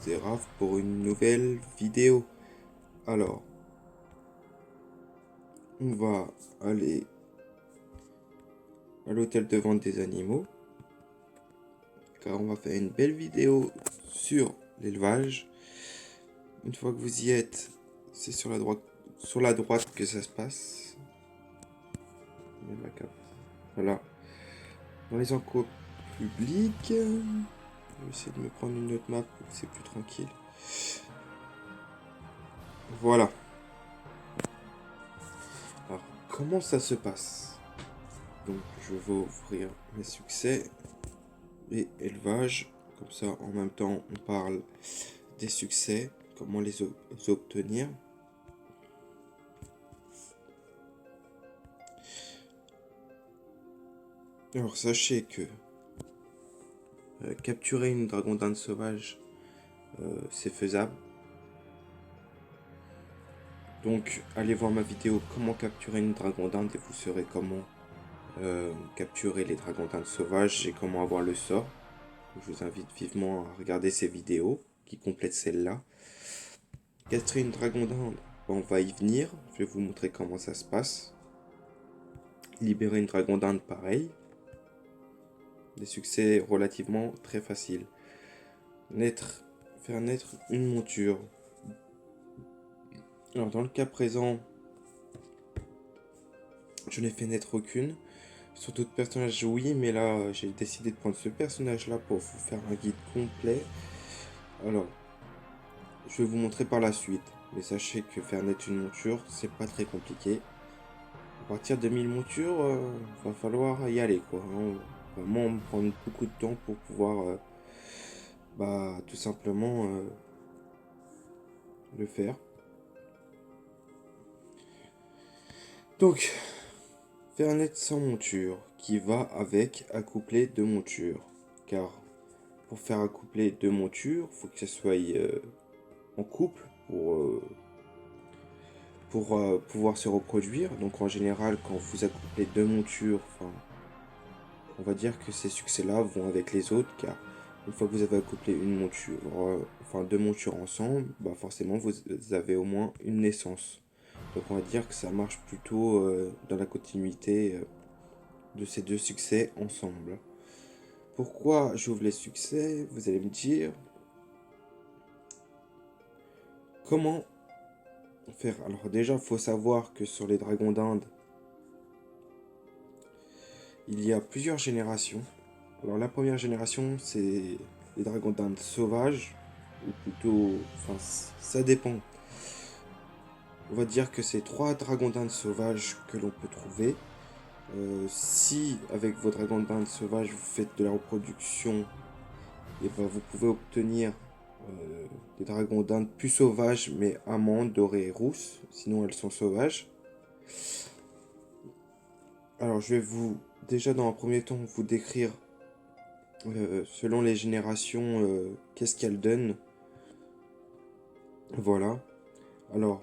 c'est Raph pour une nouvelle vidéo. Alors, on va aller à l'hôtel de vente des animaux, car on va faire une belle vidéo sur l'élevage. Une fois que vous y êtes, c'est sur la droite que ça se passe. Voilà. Dans les enclos publics, je vais essayer de me prendre une autre map pour que c'est plus tranquille. Voilà. Alors, comment ça se passe? Donc, je vais ouvrir mes succès et élevage. Comme ça, en même temps, on parle des succès, comment les obtenir. Alors, sachez que capturer une dragon dinde sauvage, c'est faisable. Donc, allez voir ma vidéo comment capturer une dragon dinde et vous saurez comment capturer les dragons dindes sauvages et comment avoir le sort. Je vous invite vivement à regarder ces vidéos qui complètent celle-là. Capturer une dragon dinde, on va y venir. Je vais vous montrer comment ça se passe. Libérer une dragon dinde, pareil. Des succès relativement très faciles. Faire naître une monture. Alors dans le cas présent, je n'ai fait naître aucune. Sur d'autres personnages, oui, mais là, j'ai décidé de prendre ce personnage-là pour vous faire un guide complet. Alors, je vais vous montrer par la suite. Mais sachez que faire naître une monture, c'est pas très compliqué. À partir de 1000 montures, va falloir y aller, quoi. Hein. Vraiment prendre beaucoup de temps pour pouvoir, tout simplement le faire. Donc, faire naître sans monture, qui va avec accoupler deux montures. Car pour faire accoupler deux montures, il faut que ça soit en couple pour pouvoir se reproduire. Donc en général, quand vous accouplez deux montures, on va dire que ces succès-là vont avec les autres, car une fois que vous avez accouplé une monture, deux montures ensemble, forcément vous avez au moins une naissance. Donc on va dire que ça marche plutôt dans la continuité de ces deux succès ensemble. Pourquoi j'ouvre les succès? Vous allez me dire, comment faire? Alors déjà, il faut savoir que sur les dragons d'Inde, il y a plusieurs générations. Alors la première génération, c'est les dragons d'Inde sauvages, ou plutôt, ça dépend. On va dire que c'est 3 dragons d'Inde sauvages que l'on peut trouver. Si avec vos dragons d'Inde sauvages vous faites de la reproduction, et vous pouvez obtenir des dragons d'Inde plus sauvages, mais amandes, dorées et rousses, sinon elles sont sauvages. Alors je vais déjà dans un premier temps, vous décrire selon les générations qu'est-ce qu'elles donnent. Voilà. Alors,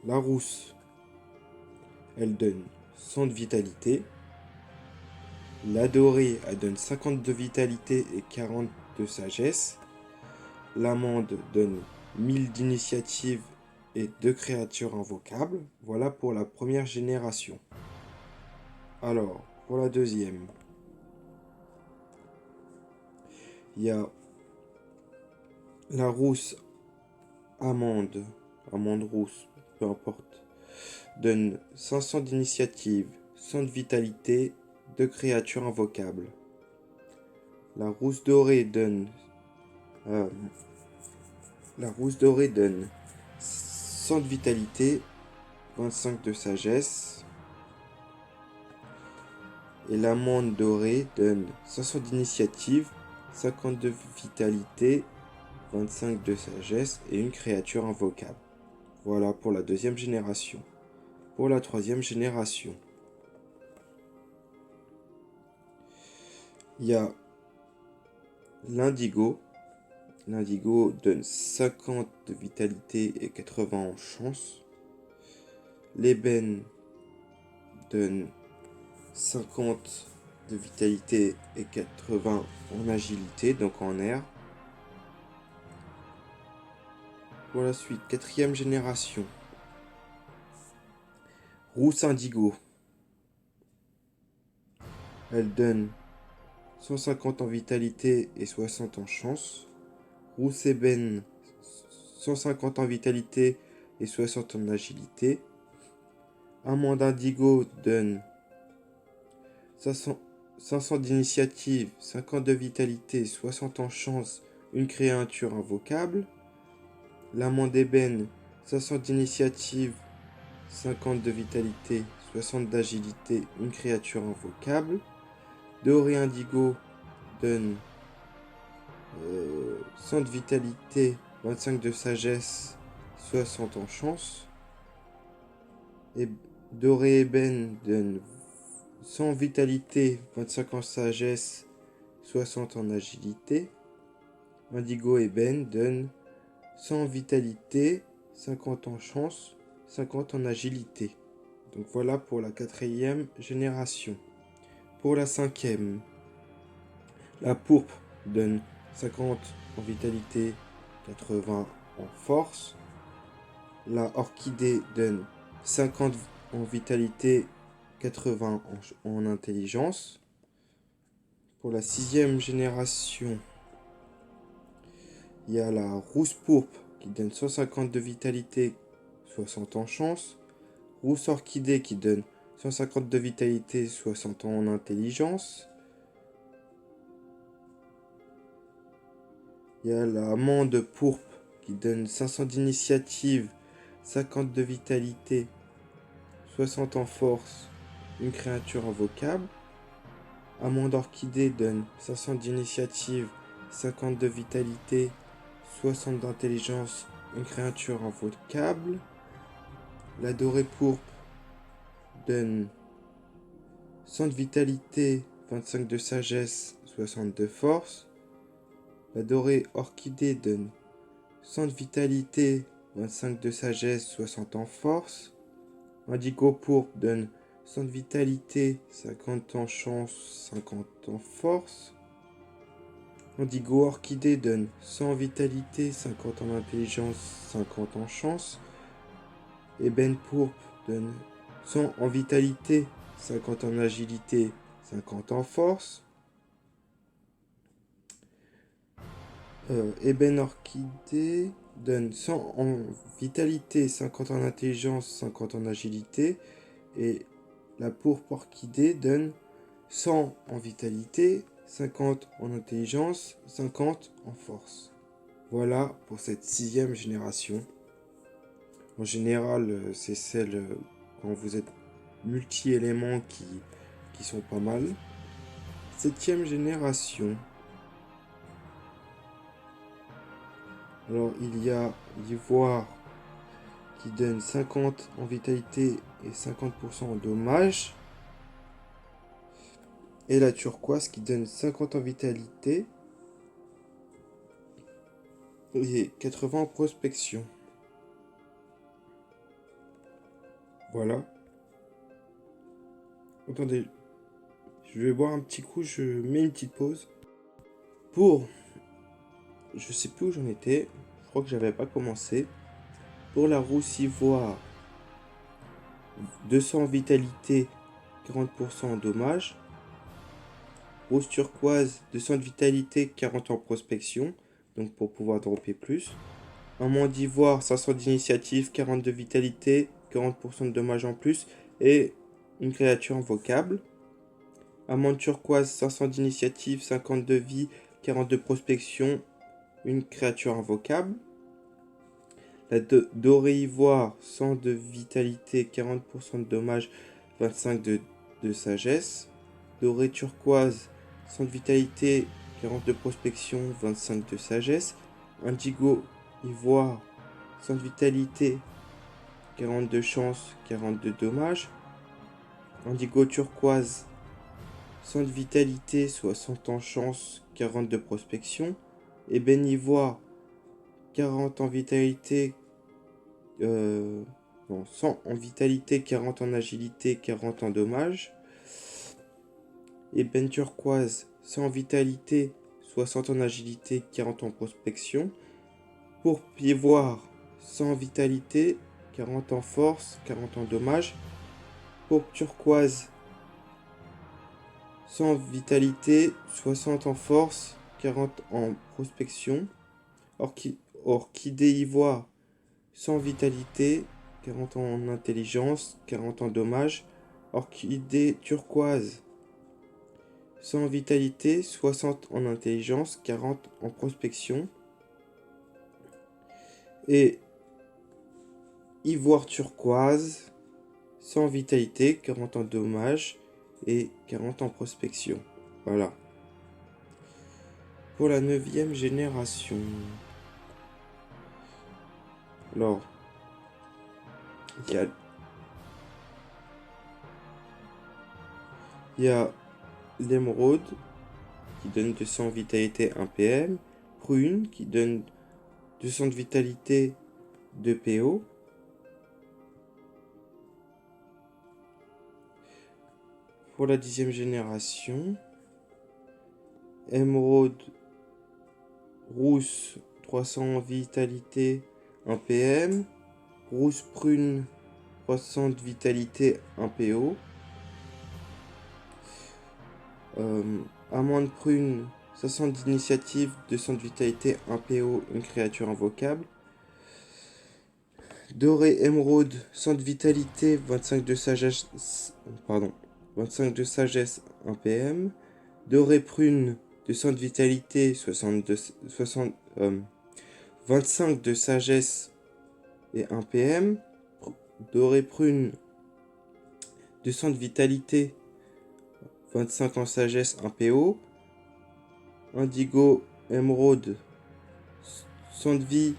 la rousse, elle donne 100 de vitalité. La dorée, elle donne 50 de vitalité et 40 de sagesse. L'amande donne 1000 d'initiative et 2 créatures invocables. Voilà pour la première génération. Alors, pour la deuxième, il y a la rousse amande rousse, peu importe, donne 500 d'initiative, 100 de vitalité, 2 créatures invocables. La rousse dorée donne la rousse dorée donne 100 de vitalité, 25 de sagesse. Et l'amande dorée donne 500 d'initiative, 50 de vitalité, 25 de sagesse et une créature invocable. Voilà pour la deuxième génération. Pour la troisième génération, il y a l'indigo. L'indigo donne 50 de vitalité et 80 en chance. L'ébène donne 50 de vitalité et 80 en agilité, donc en air. Pour la suite, quatrième génération. Rousse indigo. Elle donne 150 en vitalité et 60 en chance. Rousse ébène, 150 en vitalité et 60 en agilité. Amande indigo donne 500 d'initiative, 50 de vitalité, 60 en chance, une créature invocable. L'amande ébène, 500 d'initiative, 50 de vitalité, 60 d'agilité, une créature invocable. Doré indigo donne 100 de vitalité, 25 de sagesse, 60 en chance. Et Doré ébène donne 100 vitalité, 25 en sagesse, 60 en agilité. Indigo ébène donne 100 vitalité, 50 en chance, 50 en agilité. Donc voilà pour la quatrième génération. Pour la cinquième, la pourpre donne 50 en vitalité, 80 en force. La orchidée donne 50 en vitalité, 80 en intelligence. Pour la sixième génération, il y a la rousse pourpre qui donne 150 de vitalité, 60 en chance. Rousse orchidée qui donne 150 de vitalité, 60 en intelligence. Il y a la amande pourpre qui donne 500 d'initiative, 50 de vitalité, 60 en force, une créature invocable. Amande orchidée donne 500 d'initiative, 50 de vitalité, 60 d'intelligence, une créature invocable. La dorée pourpre donne 100 de vitalité, 25 de sagesse, 60 de force. La dorée orchidée donne 100 de vitalité, 25 de sagesse, 60 en force. Indigo pourpre donne 100 de vitalité, 50 en chance, 50 en force. Indigo orchidée donne 100 en vitalité, 50 en intelligence, 50 en chance. Ébène pourpre donne 100 en vitalité, 50 en agilité, 50 en force. Ébène orchidée donne 100 en vitalité, 50 en intelligence, 50 en agilité. Et la pourpre orchidée donne 100 en vitalité, 50 en intelligence, 50 en force. Voilà pour cette sixième génération. En général, c'est celle quand vous êtes multi-éléments qui sont pas mal. Septième génération. Alors il y a l'ivoire qui donne 50 en vitalité et 50% en dommage. Et la turquoise qui donne 50 en vitalité et 80 en prospection. Voilà. Attendez, je vais boire un petit coup, je mets une petite pause. Pour, je sais plus où j'en étais, je crois que j'avais pas commencé. Pour la rousse ivoire, 200 en vitalité, 40% en dommage. Rousse turquoise, 200 de vitalité, 40 en prospection, donc pour pouvoir dropper plus. Amande d'ivoire, 500 d'initiative, 40 de vitalité, 40% de dommages en plus, et une créature invocable. Amande turquoise, 500 d'initiative, 50 de vie, 40 de prospection, une créature invocable. La dorée ivoire, 100 de vitalité, 40% de dommages, 25 de sagesse. Dorée turquoise, 100 de vitalité, 40 de prospection, 25 de sagesse. Indigo ivoire, 100 de vitalité, 40 de chance, 40 de dommages. Indigo turquoise, 100 de vitalité, 60 en chance, 40 de prospection. Ébène ivoire, 40 en vitalité, 100 en vitalité, 40 en agilité, 40 en dommage. Ébène turquoise, 100 en vitalité, 60 en agilité, 40 en prospection. Pourpre ivoire, 100 vitalité, 40 en force, 40 en dommage. Pourpre turquoise, 100 vitalité, 60 en force, 40 en prospection. Orchidée ivoire, 100 vitalité, 40 en intelligence, 40 en dommage. Orchidée turquoise, 100 vitalité, 60 en intelligence, 40 en prospection. Et ivoire turquoise, 100 vitalité, 40 en dommage et 40 en prospection. Voilà. Pour la 9e génération. Alors, il y a l'émeraude qui donne 200 vitalité 1 PM, prune qui donne 200 de vitalité 2 PO, pour la 10e génération, émeraude rousse 300 vitalité 1 PM, rousse prune 300 de vitalité 1 PO, amande prune 500 d'initiative 200 de vitalité 1 PO, une créature invocable. Doré émeraude 100 de vitalité 25 de sagesse 25 de sagesse 1 PM. Doré prune 200 de vitalité 25 de sagesse et 1 PM. Doré prune 200 de vitalité 25 en sagesse 1 PO. Indigo émeraude 100 de vie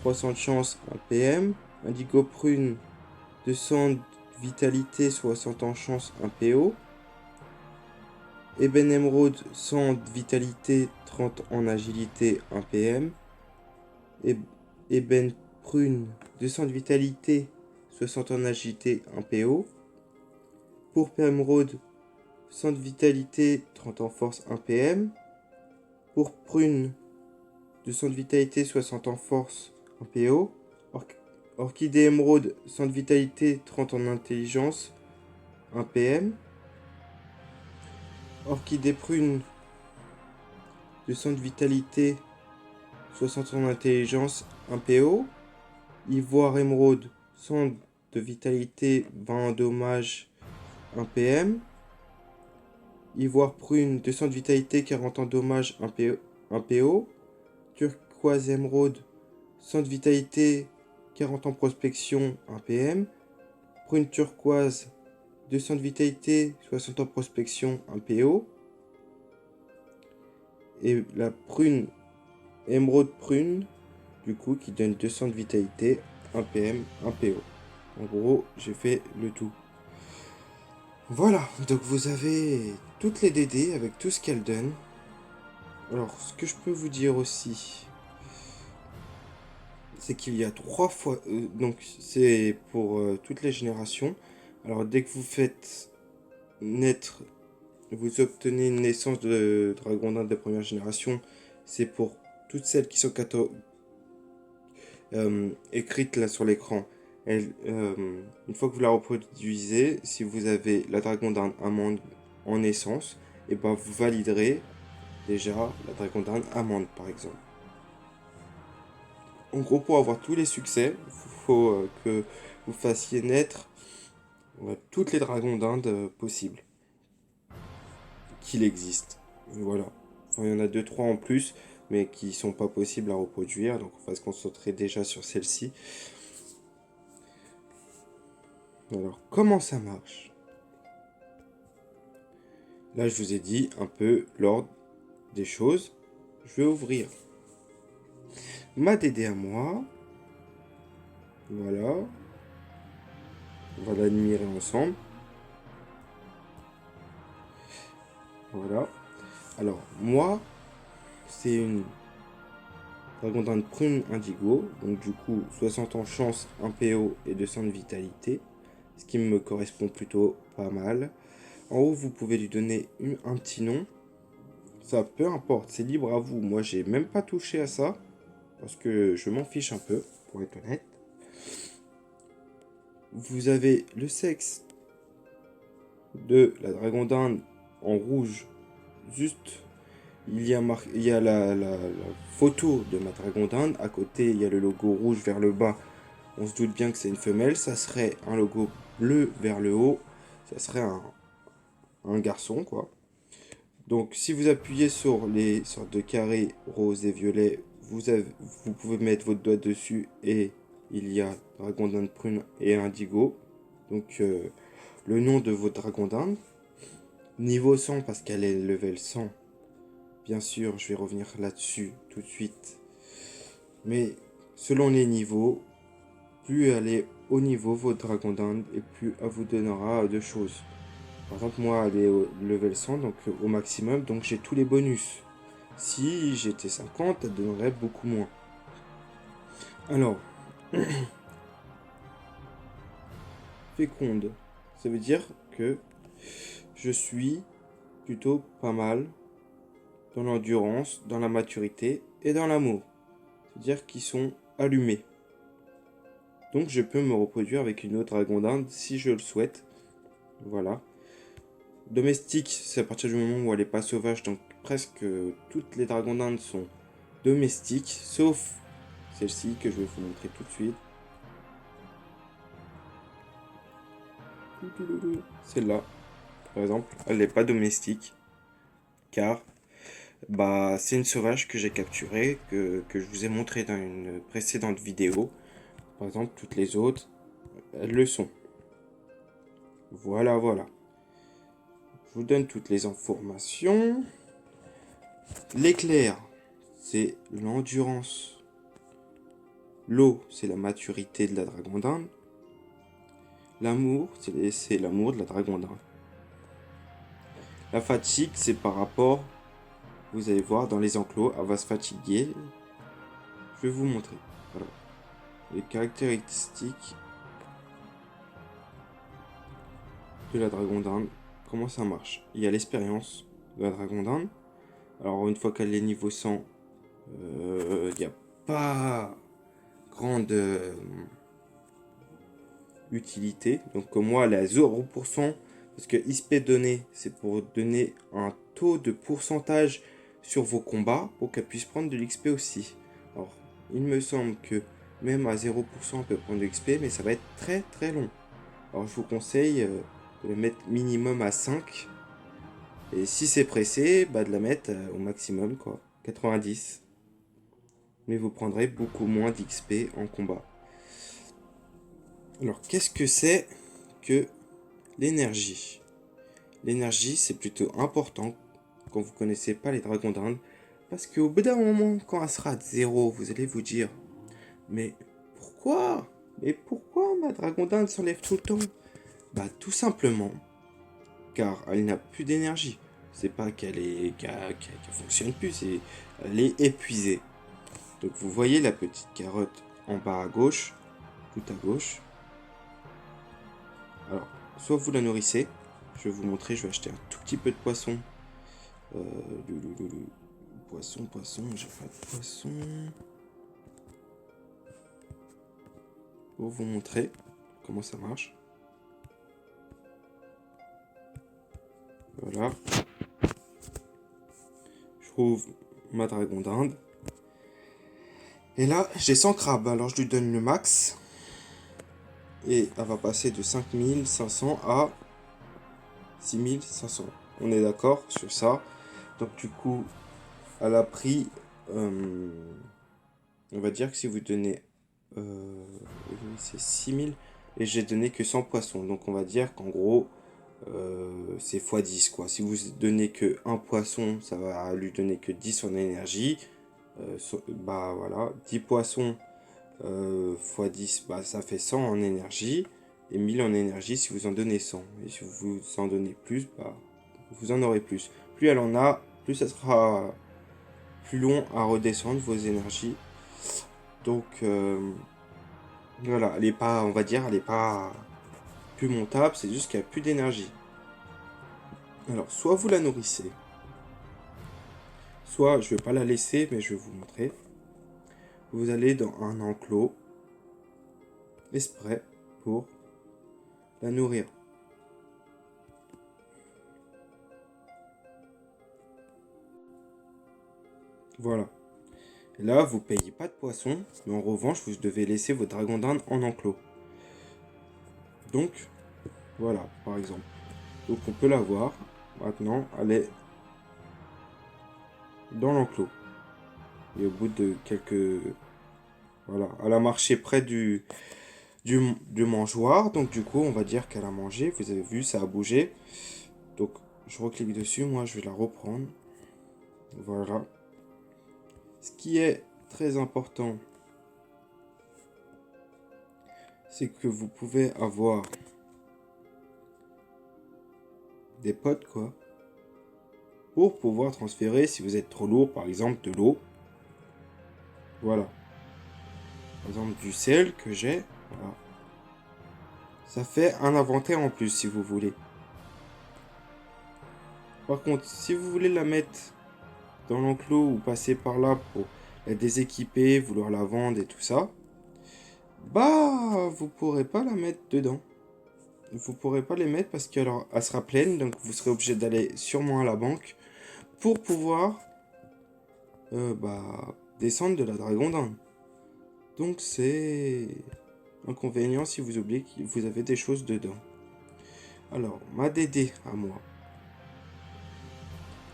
300 de chance 1 PM. Indigo prune 200 de vitalité 60 en chance 1 PO. Ébène émeraude 100 de vitalité 30 en agilité 1 PM. Ébène prune 200 de vitalité 60 en agilité 1 PO. Pourpre émeraude 100 de vitalité 30 en force 1 PM. Pourpre prune 200 de vitalité 60 en force 1 PO. Orchidée émeraude 100 de vitalité 30 en intelligence 1 PM. Orchidée prune 200 de vitalité 60 en intelligence 1 PO. Ivoire émeraude 100 de vitalité 20 en dommage 1 PM. Ivoire prune 200 de vitalité 40 en dommage 1 PO. Turquoise émeraude 100 de vitalité 40 en prospection 1 PM. Prune turquoise 200 de vitalité 60 en prospection 1 PO. Et la prune émeraude prune du coup qui donne 200 de vitalité 1 PM 1 PO. En gros j'ai fait le tout. Voilà, donc vous avez toutes les DD avec tout ce qu'elles donnent. Alors ce que je peux vous dire aussi, c'est qu'il y a 3 fois, donc c'est pour toutes les générations. Alors dès que vous faites naître, vous obtenez une naissance de dragon d'Inde de première génération. C'est pour toutes celles qui sont écrites là sur l'écran. Une fois que vous la reproduisez, si vous avez la dragon d'Inde amande en naissance, et ben vous validerez déjà la dragon d'Inde amande par exemple. En gros, pour avoir tous les succès, il faut que vous fassiez naître toutes les dragons d'Inde possibles qu'il existe. Voilà. Enfin, il y en a 2-3 en plus, mais qui sont pas possibles à reproduire. Donc on va se concentrer déjà sur celle-ci. Alors, comment ça marche? Là, je vous ai dit un peu l'ordre des choses. Je vais ouvrir ma DD à moi. Voilà. On va l'admirer ensemble. Voilà. Alors, moi, c'est une dragon d'Inde prune indigo. Donc, du coup, 60 en chance, 1 PO et 200 de vitalité. Ce qui me correspond plutôt pas mal. En haut, vous pouvez lui donner un petit nom. Ça, peu importe, c'est libre à vous. Moi, j'ai même pas touché à ça. Parce que je m'en fiche un peu. pour être honnête. Vous avez le sexe de la dragon dinde en rouge. Juste, il y a la photo de ma dragon dinde. À côté, il y a le logo rouge vers le bas. On se doute bien que c'est une femelle. Ça serait un logo bleu vers le haut. Ça serait un garçon, quoi. Donc, si vous appuyez sur les sortes de carrés rose et violet, vous pouvez mettre votre doigt dessus et il y a dragon dinde prune et indigo. Donc, le nom de votre dragon dinde. Niveau 100, parce qu'elle est level 100. Bien sûr, je vais revenir là-dessus tout de suite. Mais selon les niveaux, plus elle est haut niveau, votre dragon dinde, et plus elle vous donnera de choses. Par exemple, moi, elle est au level 100, donc au maximum, donc j'ai tous les bonus. Si j'étais 50, elle donnerait beaucoup moins. Alors, féconde, ça veut dire que je suis plutôt pas mal dans l'endurance, dans la maturité et dans l'amour. C'est-à-dire qu'ils sont allumés. Donc je peux me reproduire avec une autre dragon dinde si je le souhaite. Voilà. Domestique, c'est à partir du moment où elle n'est pas sauvage, donc presque toutes les dragons d'indes sont domestiques, sauf celle-ci que je vais vous montrer tout de suite. Celle-là, par exemple, elle n'est pas domestique, car c'est une sauvage que j'ai capturée, que je vous ai montré dans une précédente vidéo. Par exemple, toutes les autres, elles le sont. Voilà, voilà. Je vous donne toutes les informations. L'éclair, c'est l'endurance. L'eau, c'est la maturité de la dragon dinde. L'amour, c'est l'amour de la dragon dinde. La fatigue, c'est par rapport, vous allez voir, dans les enclos, elle va se fatiguer. Je vais vous montrer. Voilà. Les caractéristiques de la dragon dinde. Comment ça marche? Il y a l'expérience de la dragon dinde. Alors, une fois qu'elle est niveau 100, il n'y a pas grande utilité. Donc, comme moi, elle est à 0%. Parce que XP donné, c'est pour donner un taux de pourcentage sur vos combats pour qu'elle puisse prendre de l'XP aussi. Alors, il me semble que même à 0%, elle peut prendre de l'XP, mais ça va être très très long. Alors, je vous conseille de la mettre minimum à 5. Et si c'est pressé, de la mettre au maximum, quoi. 90. Mais vous prendrez beaucoup moins d'XP en combat. Alors, qu'est-ce que c'est que l'énergie? L'énergie, c'est plutôt important quand vous connaissez pas les dragons d'Inde. Parce qu'au bout d'un moment, quand elle sera de 0, vous allez vous dire: mais pourquoi? Mais pourquoi ma dragon d'Inde s'enlève tout le temps? Tout simplement, car elle n'a plus d'énergie. C'est pas qu'elle fonctionne plus, c'est elle est épuisée. Donc vous voyez la petite carotte en bas à gauche, tout à gauche. Alors, soit vous la nourrissez, je vais vous montrer, je vais acheter un tout petit peu de poisson. Poisson, j'ai pas de poisson. Pour vous montrer comment ça marche. Voilà. Je trouve ma dragon d'Inde. Et là, j'ai 100 crabes, alors je lui donne le max. Et elle va passer de 5500 à 6500. On est d'accord sur ça. Donc du coup, elle a pris... on va dire que si vous donnez... c'est 6000. Et j'ai donné que 100 poissons. Donc on va dire qu'en gros, c'est x10 quoi. Si vous donnez que un poisson, ça va lui donner que 10 en énergie. Voilà, 10 poissons x 10, ça fait 100 en énergie. Et 1000 en énergie si vous en donnez 100. Et si vous en donnez plus, vous en aurez plus. Plus elle en a, plus ça sera plus long à redescendre vos énergies. Donc voilà, elle est pas, on va dire, elle est pas plus montable, c'est juste qu'il n'y a plus d'énergie. Alors, soit vous la nourrissez, soit je vais pas la laisser, mais je vais vous montrer. Vous allez dans un enclos exprès pour la nourrir. Voilà. Et là, vous payez pas de poisson, mais en revanche, vous devez laisser vos dragons d'Inde en enclos. Donc, voilà, par exemple. Donc, on peut la voir. Maintenant, elle est dans l'enclos. Et au bout de quelques... Voilà, elle a marché près du mangeoire. Donc, du coup, on va dire qu'elle a mangé. Vous avez vu, ça a bougé. Donc, je reclique dessus. Moi, je vais la reprendre. Voilà. Ce qui est très important, c'est que vous pouvez avoir des potes, quoi, pour pouvoir transférer, si vous êtes trop lourd, par exemple, de l'eau. Voilà. Par exemple, du sel que j'ai. Voilà. Ça fait un inventaire en plus, si vous voulez. Par contre, si vous voulez la mettre dans l'enclos ou passer par là pour la déséquiper, vouloir la vendre et tout ça, bah, vous pourrez pas la mettre dedans. Vous pourrez pas les mettre parce qu'elle sera pleine, donc vous serez obligé d'aller sûrement à la banque pour pouvoir descendre de la dragon d'Inde. Donc c'est inconvénient si vous oubliez que vous avez des choses dedans. Alors, ma Dédé à moi,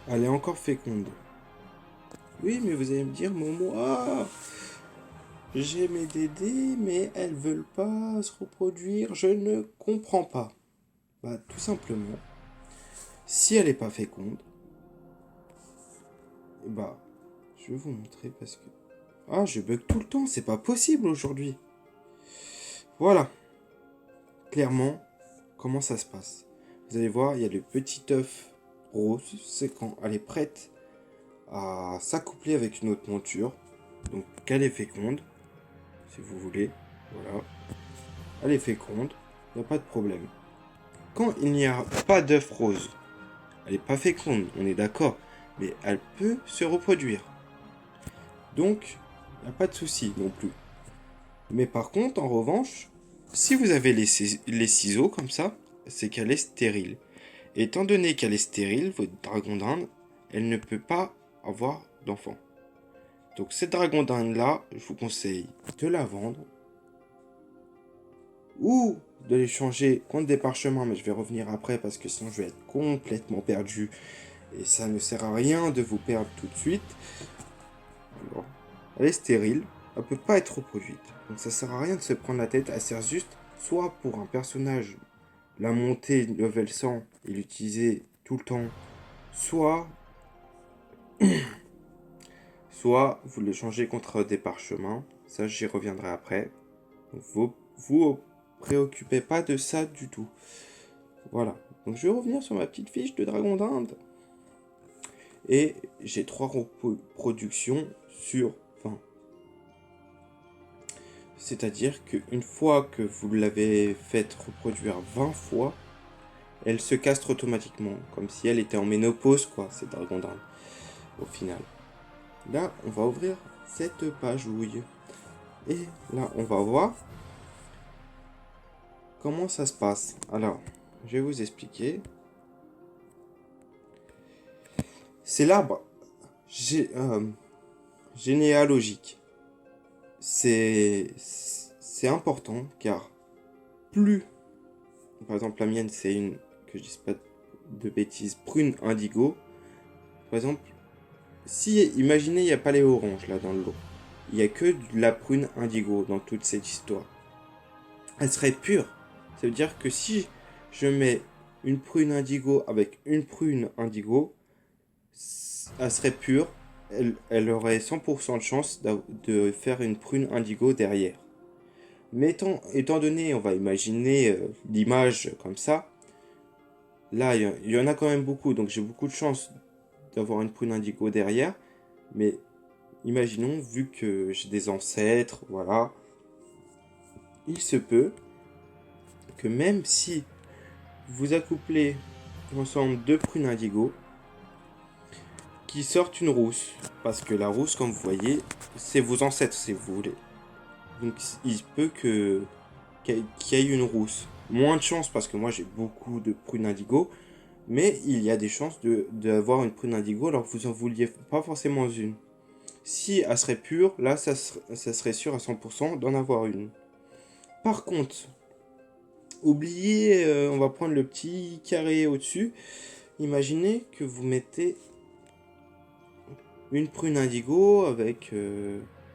elle est encore féconde. Oui, mais vous allez me dire, moi, j'ai mes Dédés, mais elles veulent pas se reproduire, je ne comprends pas. Bah, tout simplement, si elle n'est pas féconde, bah, je vais vous montrer parce que... Ah, je bug tout le temps, c'est pas possible aujourd'hui. Voilà, clairement, comment ça se passe. Vous allez voir, il y a le petit œuf rose, c'est quand elle est prête à s'accoupler avec une autre monture. Donc, qu'elle est féconde, si vous voulez. Voilà. Elle est féconde, il n'y a pas de problème. Quand il n'y a pas d'œuf rose, elle n'est pas féconde, on est d'accord, mais elle peut se reproduire. Donc, il n'y a pas de souci non plus. Mais par contre, en revanche, si vous avez les ciseaux comme ça, c'est qu'elle est stérile. Et étant donné qu'elle est stérile, votre dragon d'Inde, elle ne peut pas avoir d'enfant. Donc cette dragon d'Inde là, je vous conseille de la vendre ou de l'échanger contre des parchemins, mais je vais revenir après parce que sinon je vais être complètement perdu et ça ne sert à rien de vous perdre tout de suite. Alors, elle est stérile, elle peut pas être reproduite. Donc ça sert à rien de se prendre la tête, elle sert juste soit pour un personnage, la monter level 100 et l'utiliser tout le temps, soit vous l'échangez contre des parchemins. Ça, j'y reviendrai après. Donc, vous préoccupez pas de ça du tout. Voilà. Donc, je vais revenir sur ma petite fiche de dragon d'Inde. Et j'ai 3 reproductions sur 20. C'est-à-dire qu'une fois que vous l'avez fait reproduire 20 fois, elle se castre automatiquement. Comme si elle était en ménopause, quoi, cette dragon d'Inde. Au final. Là, on va ouvrir cette pagouille. Et là, on va voir comment ça se passe. Alors, je vais vous expliquer. C'est l'arbre généalogique. C'est important car plus, par exemple la mienne c'est une, que je dise pas de bêtises, prune indigo. Par exemple, si imaginez il n'y a pas les oranges là dans le lot, il n'y a que de la prune indigo dans toute cette histoire. Elle serait pure. Ça veut dire que si je mets une prune indigo avec une prune indigo, elle serait pure. Elle aurait 100% de chance de faire une prune indigo derrière. Mais étant donné, on va imaginer l'image comme ça, là il y en a quand même beaucoup, donc j'ai beaucoup de chance d'avoir une prune indigo derrière. Mais imaginons, vu que j'ai des ancêtres, voilà, il se peut que même si vous accouplez ensemble deux prunes indigo, qui sortent une rousse. Parce que la rousse, comme vous voyez, c'est vos ancêtres, si vous voulez. Donc il se peut que qu'il y ait une rousse. Moins de chance parce que moi j'ai beaucoup de prunes indigo, mais il y a des chances d'avoir une prune indigo alors que vous en vouliez pas forcément une. Si elle serait pure, là ça serait sûr à 100% d'en avoir une. Par contre, oubliez, on va prendre le petit carré au-dessus. Imaginez que vous mettez une prune indigo avec...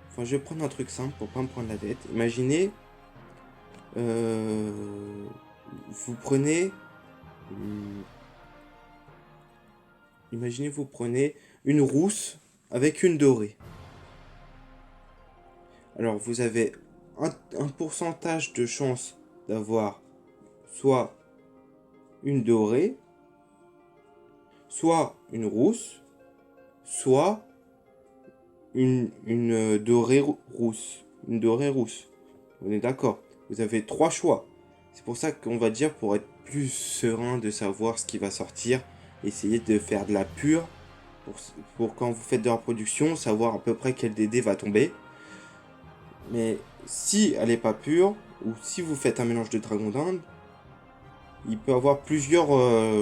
Enfin, je vais prendre un truc simple pour pas me prendre la tête. Imaginez, vous prenez... Imaginez, vous prenez une rousse avec une dorée. Alors, vous avez un pourcentage de chance d'avoir soit une dorée, soit une rousse, soit une dorée rousse. Une dorée rousse. On est d'accord. Vous avez 3 choix. C'est pour ça qu'on va dire, pour être plus serein de savoir ce qui va sortir, essayez de faire de la pure pour quand vous faites de la production, savoir à peu près quel DD va tomber. Mais si elle n'est pas pure, ou si vous faites un mélange de dragon d'Inde, il peut avoir plusieurs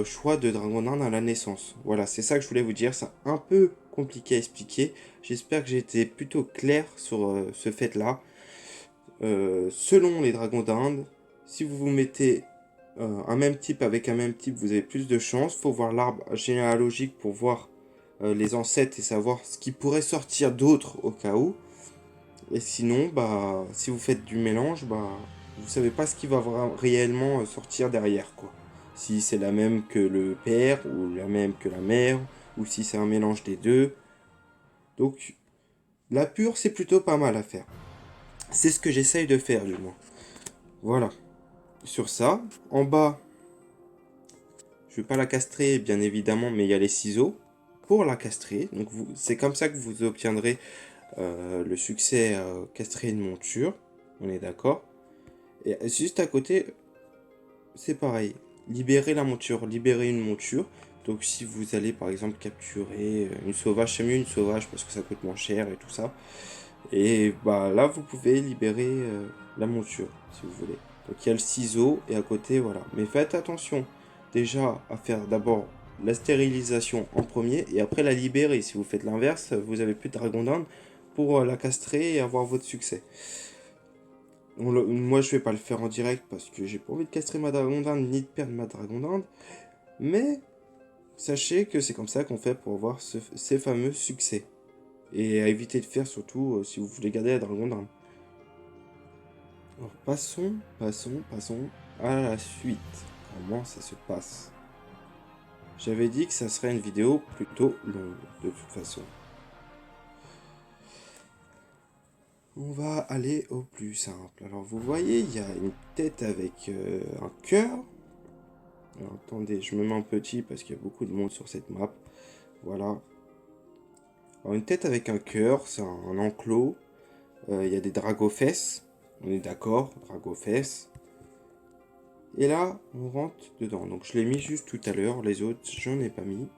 choix de dragon d'Inde à la naissance. Voilà, c'est ça que je voulais vous dire. C'est un peu compliqué à expliquer. J'espère que j'ai été plutôt clair sur ce fait-là. Selon les dragons d'Inde, si vous vous mettez un même type avec un même type, vous avez plus de chance. Faut voir l'arbre généalogique pour voir les ancêtres et savoir ce qui pourrait sortir d'autre au cas où. Et sinon, bah, si vous faites du mélange, bah, vous savez pas ce qui va réellement sortir derrière, quoi. Si c'est la même que le père, ou la même que la mère, ou si c'est un mélange des deux. Donc, la pure, c'est plutôt pas mal à faire. C'est ce que j'essaye de faire, du moins. Voilà. Sur ça, en bas, je vais pas la castrer, bien évidemment, mais il y a les ciseaux pour la castrer. Donc, c'est comme ça que vous obtiendrez le succès castrer une monture. On est d'accord. Et juste à côté, c'est pareil. Libérer la monture, libérer une monture. Donc si vous allez par exemple capturer une sauvage, c'est mieux une sauvage parce que ça coûte moins cher et tout ça. Et bah là vous pouvez libérer la monture si vous voulez. Donc il y a le ciseau et à côté voilà. Mais faites attention déjà à faire d'abord la stérilisation en premier et après la libérer. Si vous faites l'inverse, vous avez plus de dragon d'Inde pour la castrer et avoir votre succès. Moi je vais pas le faire en direct parce que j'ai pas envie de castrer ma dragon d'Inde ni de perdre ma dragon d'Inde. Mais sachez que c'est comme ça qu'on fait pour avoir ces fameux succès. Et à éviter de faire surtout si vous voulez garder la dragon d'Inde. Alors passons à la suite. Comment ça se passe? J'avais dit que ça serait une vidéo plutôt longue de toute façon. On va aller au plus simple. Alors vous voyez, il y a une tête avec un cœur. Alors attendez, je me mets en petit parce qu'il y a beaucoup de monde sur cette map. Voilà. Alors une tête avec un cœur, c'est un enclos. Il y a des dragofesses. On est d'accord, dragofesses. Et là, on rentre dedans. Donc je l'ai mis juste tout à l'heure. Les autres, j'en ai pas mis.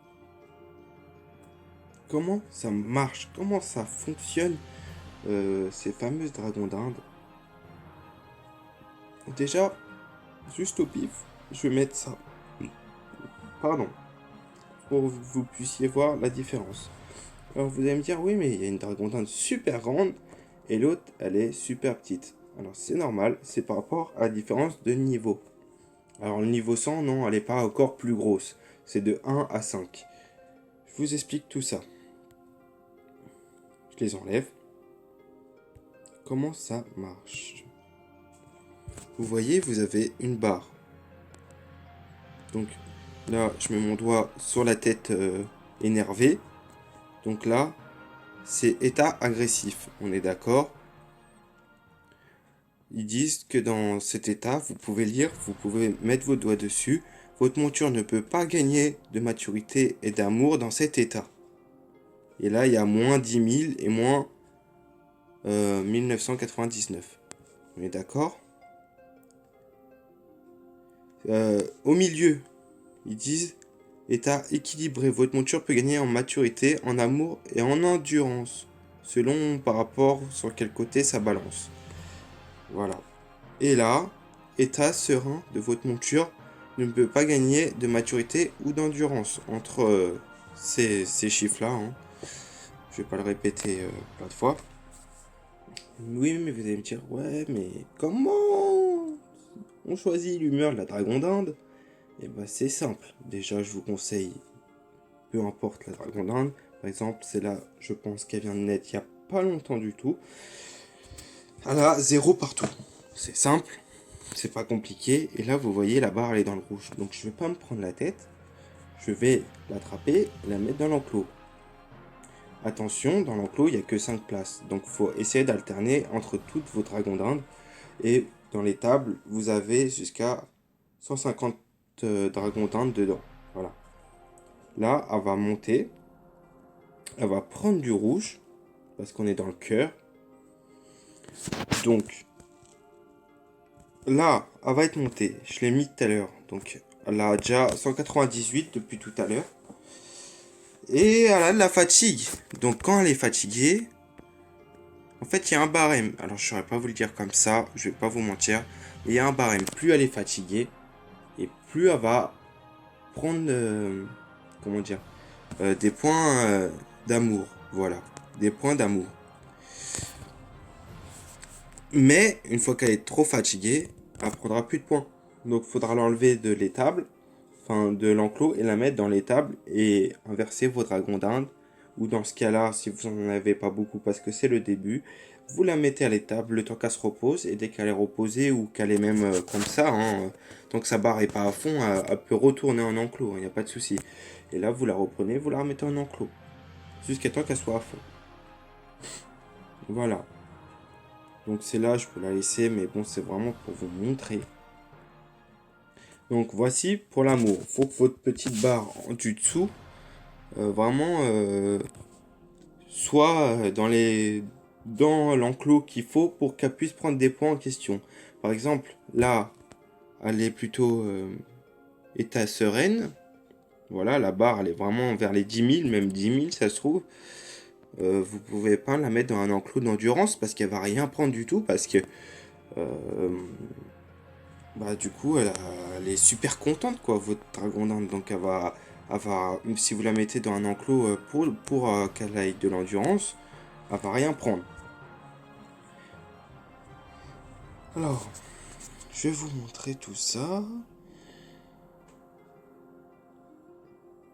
Comment ça marche? Comment ça fonctionne ces fameuses dragons d'Inde? Déjà, juste au pif, je vais mettre ça. Pardon. Pour que vous puissiez voir la différence. Alors vous allez me dire, oui, mais il y a une dragon d'Inde super grande et l'autre, elle est super petite. Alors c'est normal, c'est par rapport à la différence de niveau. Alors le niveau 100, non, elle n'est pas encore plus grosse. C'est de 1 à 5. Je vous explique tout ça. Je les enlève. Comment ça marche? Vous voyez, vous avez une barre. Donc là, je mets mon doigt sur la tête énervée. Donc là, c'est état agressif. On est d'accord? Ils disent que dans cet état, vous pouvez lire, vous pouvez mettre vos doigts dessus. Votre monture ne peut pas gagner de maturité et d'amour dans cet état. Et là, il y a moins 10 000 et moins 1999. On est d'accord? Au milieu, ils disent état équilibré. Votre monture peut gagner en maturité, en amour et en endurance, selon par rapport sur quel côté ça balance. Voilà. Et là, état serein de votre monture ne peut pas gagner de maturité ou d'endurance. Entre ces chiffres-là, hein. Je vais pas le répéter plein de fois. Oui, mais vous allez me dire, ouais, mais comment on choisit l'humeur de la dragon d'Inde? Eh ben, c'est simple. Déjà, je vous conseille, peu importe la dragon d'Inde. Par exemple, c'est là, je pense qu'elle vient de naître il y a pas longtemps du tout. Elle a 0 partout. C'est simple, c'est pas compliqué. Et là, vous voyez, la barre, elle est dans le rouge. Donc, je vais pas me prendre la tête. Je vais l'attraper et la mettre dans l'enclos. Attention, dans l'enclos, il n'y a que 5 places. Donc, il faut essayer d'alterner entre toutes vos dragons d'Inde. Et dans les tables, vous avez jusqu'à 150 dragons d'Inde dedans. Voilà. Là, elle va monter. Elle va prendre du rouge. Parce qu'on est dans le cœur. Donc, là, elle va être montée. Je l'ai mis tout à l'heure. Donc, elle a déjà 198 depuis tout à l'heure. Et elle a de la fatigue. Donc, quand elle est fatiguée, en fait, il y a un barème. Alors, je ne saurais pas vous le dire comme ça. Je vais pas vous mentir. Il y a un barème. Plus elle est fatiguée, et plus elle va prendre, comment dire, des points d'amour. Voilà. Des points d'amour. Mais, une fois qu'elle est trop fatiguée, elle prendra plus de points. Donc, il faudra l'enlever de l'étable, enfin de l'enclos, et la mettre dans l'étable et inverser vos dragons d'Inde. Ou dans ce cas-là, si vous n'en avez pas beaucoup parce que c'est le début, vous la mettez à l'étable le temps qu'elle se repose. Et dès qu'elle est reposée ou qu'elle est même comme ça, hein, tant que sa barre n'est pas à fond, elle peut retourner en enclos, il n'y a pas de souci. Et là, vous la reprenez, vous la remettez en enclos. Jusqu'à temps qu'elle soit à fond. Voilà. Donc c'est là, je peux la laisser, mais bon, c'est vraiment pour vous montrer. Donc voici pour l'amour. Faut que votre petite barre du dessous, vraiment, soit dans l'enclos qu'il faut pour qu'elle puisse prendre des points en question. Par exemple, là, elle est plutôt état sereine. Voilà, la barre, elle est vraiment vers les 10 000, même 10 000, ça se trouve. Vous pouvez pas la mettre dans un enclos d'endurance parce qu'elle va rien prendre du tout, parce que bah, du coup, elle est super contente, quoi, votre dragon d'Inde. Donc, si vous la mettez dans un enclos pour qu'elle aille de l'endurance, elle va rien prendre. Alors, je vais vous montrer tout ça.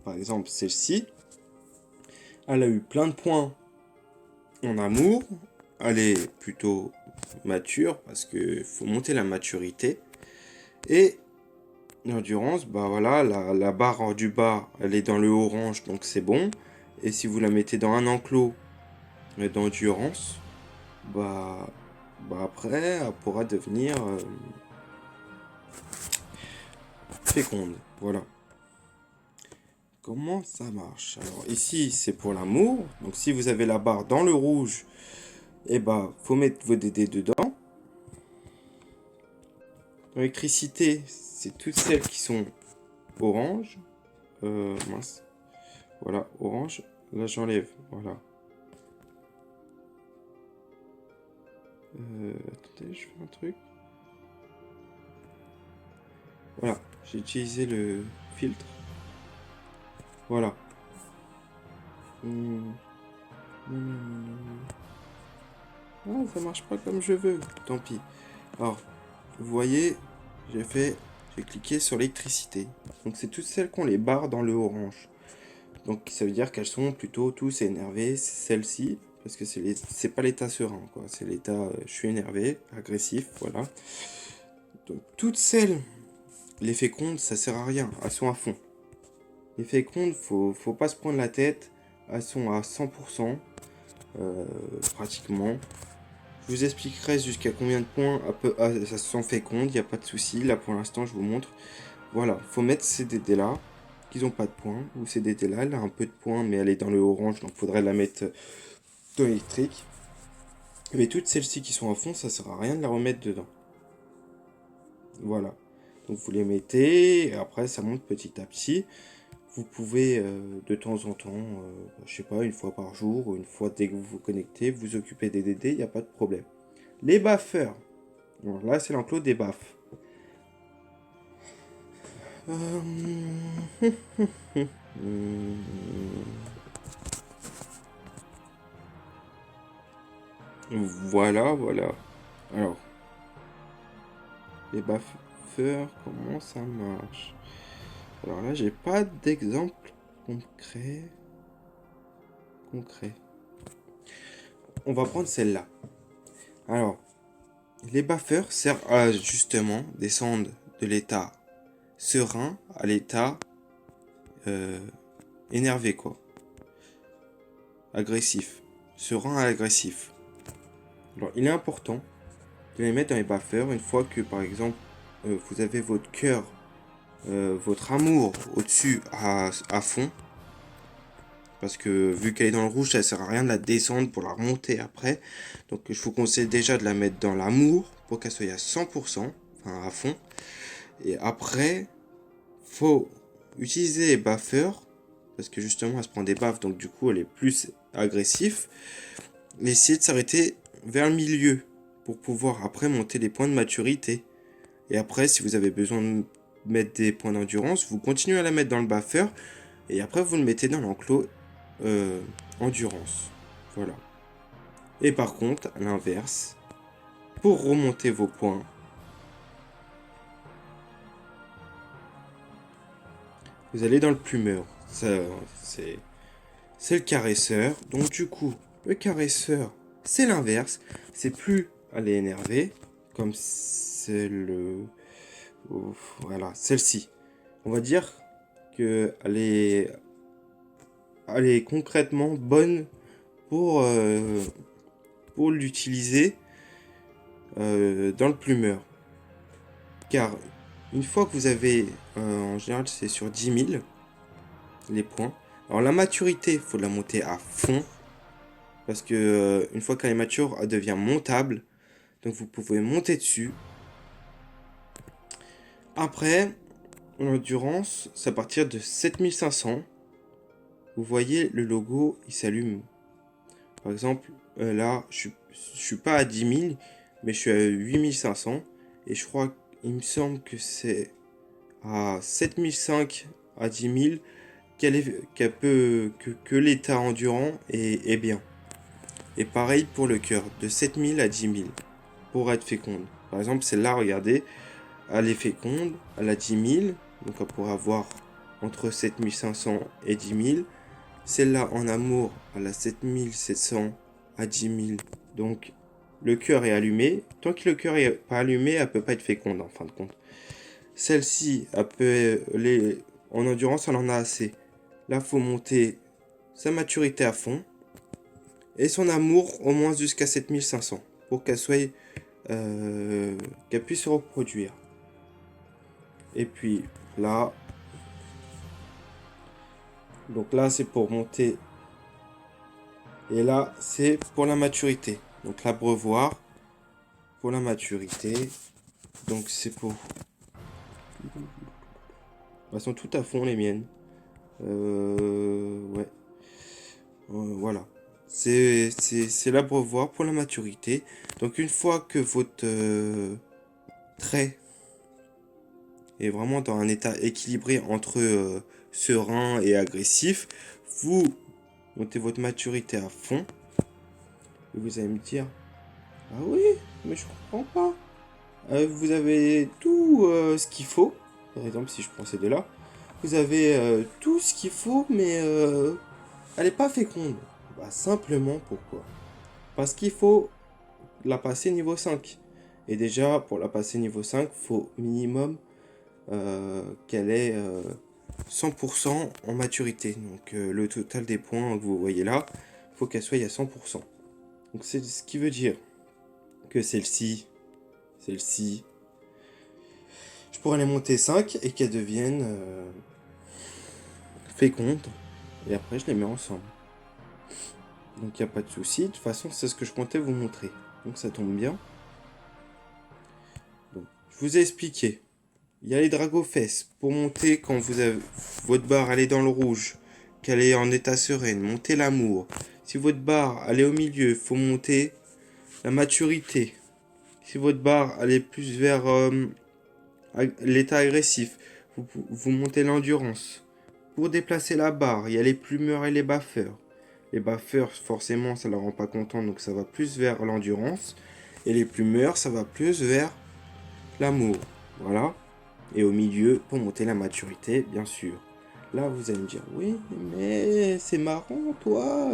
Par exemple, celle-ci, elle a eu plein de points en amour. Elle est plutôt mature parce qu'il faut monter la maturité. Et l'endurance, bah voilà, la barre du bas, elle est dans le orange, donc c'est bon. Et si vous la mettez dans un enclos d'endurance, bah, après, elle pourra devenir féconde. Voilà. Comment ça marche? Alors ici, c'est pour l'amour. Donc si vous avez la barre dans le rouge, eh bah, faut mettre vos DD dedans. L'électricité, c'est toutes celles qui sont orange. Mince. Voilà, orange. Là, j'enlève. Voilà. Attendez, je fais un truc. Voilà, j'ai utilisé le filtre. Voilà. Ah, ça marche pas comme je veux. Tant pis. Alors, vous voyez, j'ai cliqué sur l'électricité. Donc, c'est toutes celles qui ont les barres dans le orange. Donc, ça veut dire qu'elles sont plutôt tous énervées. Celle-ci, parce que c'est pas l'état serein, quoi. C'est l'état, je suis énervé, agressif, voilà. Donc, toutes celles, les fécondes, ça sert à rien. Elles sont à fond. Les fécondes, faut pas se prendre la tête. Elles sont à 100%, pratiquement. Je vous expliquerai jusqu'à combien de points ça se sent féconde, il n'y a pas de souci. Là pour l'instant, je vous montre. Voilà, faut mettre ces DD là, qui n'ont pas de points. Ou ces DD là, elle a un peu de points, mais elle est dans le orange, donc faudrait la mettre dans l'électrique. Mais toutes celles-ci qui sont à fond, ça sert à rien de la remettre dedans. Voilà. Donc vous les mettez, et après ça monte petit à petit. Vous pouvez de temps en temps, je sais pas, une fois par jour, ou une fois dès que vous vous connectez, vous occuper des DD, il n'y a pas de problème. Les baffeurs. Alors là, c'est l'enclos des baffes. Euh, Voilà, voilà. Alors, les buffers, comment ça marche? Alors là, j'ai pas d'exemple concret. Concret. On va prendre celle-là. Alors, les buffers servent à justement descendre de l'état serein à l'état euh, énervé, quoi. Agressif. Serein à agressif. Alors, il est important de les mettre dans les buffers une fois que, par exemple, vous avez votre cœur, votre amour au-dessus à fond. Parce que vu qu'elle est dans le rouge, ça sert à rien de la descendre pour la remonter après. Donc je vous conseille déjà de la mettre dans l'amour pour qu'elle soit à 100%, enfin à fond. Et après, faut utiliser les buffers. Parce que justement, elle se prend des baffes, donc du coup, elle est plus agressive. Mais essayer de s'arrêter vers le milieu pour pouvoir après monter les points de maturité. Et après, si vous avez besoin de mettre des points d'endurance, vous continuez à la mettre dans le buffer. Et après, vous le mettez dans l'enclos endurance. Voilà. Et par contre, à l'inverse, pour remonter vos points, vous allez dans le plumeur. C'est le caresseur. Donc du coup, le caresseur, c'est l'inverse. C'est plus aller énerver, comme c'est le... Voilà, celle-ci. On va dire que elle est concrètement bonne pour l'utiliser dans le plumeur. Car une fois que vous avez, en général c'est sur 10 000 les points. Alors la maturité, il faut la monter à fond. Parce que une fois qu'elle est mature, elle devient montable. Donc vous pouvez monter dessus. Après, l'endurance, c'est à partir de 7500. Vous voyez le logo, il s'allume. Par exemple, là, je suis pas à 10 000, mais je suis à 8500. Et je crois, il me semble que c'est à 7005 à 10 000 que l'état endurant est bien. Et pareil pour le cœur, de 7000 à 10 000 pour être féconde. Par exemple, celle-là, regardez, elle est féconde, elle a 10 000, donc elle pourrait avoir entre 7500 et 10 000. Celle-là, en amour, elle a 7700 à 10 000. Donc, le cœur est allumé. Tant que le cœur est pas allumé, elle peut pas être féconde, en fin de compte. Celle-ci, en endurance, elle en a assez. Là, faut monter sa maturité à fond et son amour au moins jusqu'à 7500 pour qu'elle puisse se reproduire. Et puis là, donc là c'est pour monter et là c'est pour la maturité. Donc l'abreuvoir pour la maturité. Donc c'est pour... Elles sont tout à fond les miennes. Ouais. Voilà. C'est l'abreuvoir pour la maturité. Donc une fois que votre trait est vraiment dans un état équilibré entre serein et agressif, vous montez votre maturité à fond. Et vous allez me dire, ah oui, mais je comprends pas. Vous avez tout ce qu'il faut. Par exemple, si je prends ces deux-là, vous avez tout ce qu'il faut, mais elle n'est pas féconde. Bah, simplement pourquoi? Parce qu'il faut la passer niveau 5. Et déjà, pour la passer niveau 5, il faut minimum qu'elle ait 100% en maturité. Donc le total des points que vous voyez là, il faut qu'elle soit à 100%. Donc c'est ce qui veut dire que celle-ci, je pourrais les monter 5 et qu'elles deviennent fécondes. Et après, je les mets ensemble. Donc, il n'y a pas de souci. De toute façon, c'est ce que je comptais vous montrer. Donc, ça tombe bien. Donc, je vous ai expliqué. Il y a les dragofesses pour monter quand vous avez votre barre elle est dans le rouge, qu'elle est en état serein. Montez l'amour. Si votre barre elle est au milieu, il faut monter la maturité. Si votre barre elle est plus vers l'état agressif, vous montez l'endurance. Pour déplacer la barre, il y a les plumeurs et les baffeurs. Les baffeurs, forcément, ça ne leur rend pas content, donc ça va plus vers l'endurance. Et les plumeurs, ça va plus vers l'amour. Voilà. Et au milieu, pour monter la maturité, bien sûr. Là, vous allez me dire, oui, mais c'est marrant, toi,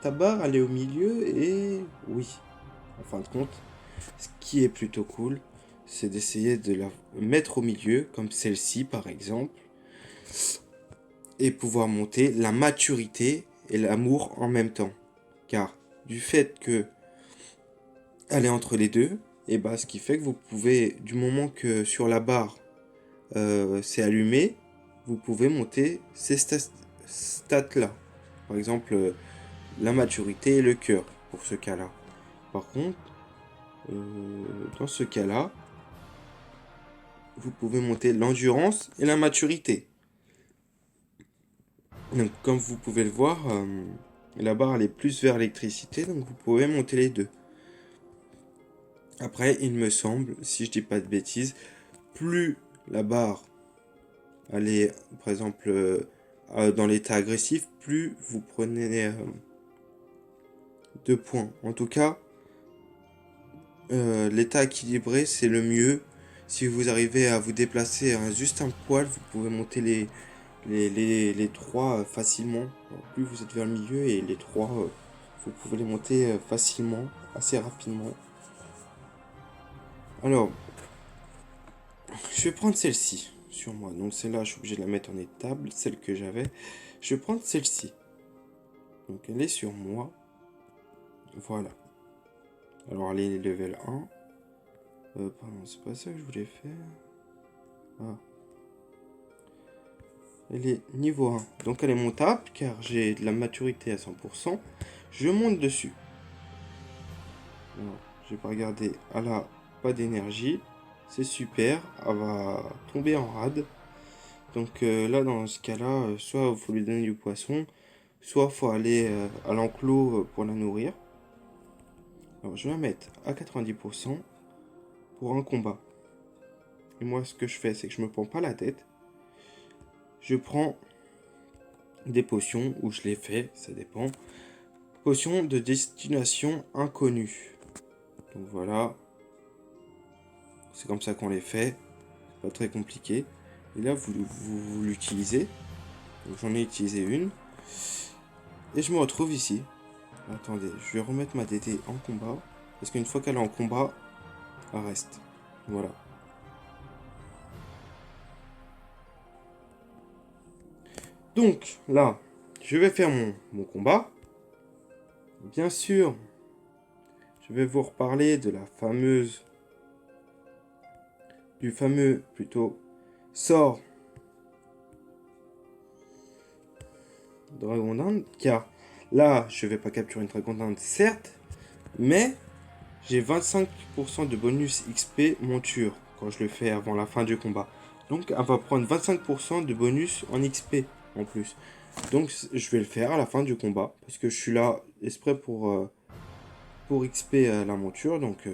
ta barre, elle est au milieu, et oui. En fin de compte, ce qui est plutôt cool, c'est d'essayer de la mettre au milieu, comme celle-ci, par exemple, et pouvoir monter la maturité et l'amour en même temps. Car du fait que elle est entre les deux, et bah, ce qui fait que vous pouvez, du moment que sur la barre, c'est allumé, vous pouvez monter ces stats-là. Par exemple, la maturité et le cœur, pour ce cas-là. Par contre, dans ce cas-là, vous pouvez monter l'endurance et la maturité. Donc, comme vous pouvez le voir, la barre elle est plus vers l'électricité, donc vous pouvez monter les deux. Après, il me semble, si je dis pas de bêtises, plus la barre elle est, par exemple, dans l'état agressif, plus vous prenez de points. En tout cas, l'état équilibré, c'est le mieux. Si vous arrivez à vous déplacer juste un poil, vous pouvez monter les trois facilement. Alors, plus vous êtes vers le milieu et les trois, vous pouvez les monter facilement, assez rapidement. Alors, je vais prendre celle-ci sur moi. Donc celle-là, je suis obligé de la mettre en étable, celle que j'avais. Je vais prendre celle-ci. Donc elle est sur moi. Voilà. Alors elle est level 1. Pardon, c'est pas ça que je voulais faire. Ah. Elle est niveau 1. Donc elle est montable car j'ai de la maturité à 100%. Je monte dessus. Alors, je vais pas regarder. Elle a pas d'énergie. C'est super. Elle va tomber en rade. Donc là, dans ce cas-là, soit il faut lui donner du poisson, soit il faut aller à l'enclos pour la nourrir. Alors je vais la mettre à 90% pour un combat. Et moi, ce que je fais, c'est que je me prends pas la tête. Je prends des potions, ou je les fais, ça dépend. Potions de destination inconnue. Donc voilà. C'est comme ça qu'on les fait. C'est pas très compliqué. Et là, vous l'utilisez. Donc j'en ai utilisé une. Et je me retrouve ici. Attendez, je vais remettre ma DD en combat. Parce qu'une fois qu'elle est en combat, elle reste. Voilà. Donc là, je vais faire mon combat. Bien sûr, je vais vous reparler de la fameuse... Du fameux, plutôt, sort Dragon Dinde. Car là, je vais pas capturer une Dragon Dinde, certes. Mais j'ai 25% de bonus XP monture quand je le fais avant la fin du combat. Donc elle va prendre 25% de bonus en XP en plus. Donc je vais le faire à la fin du combat. Parce que je suis là exprès pour XP la monture. Donc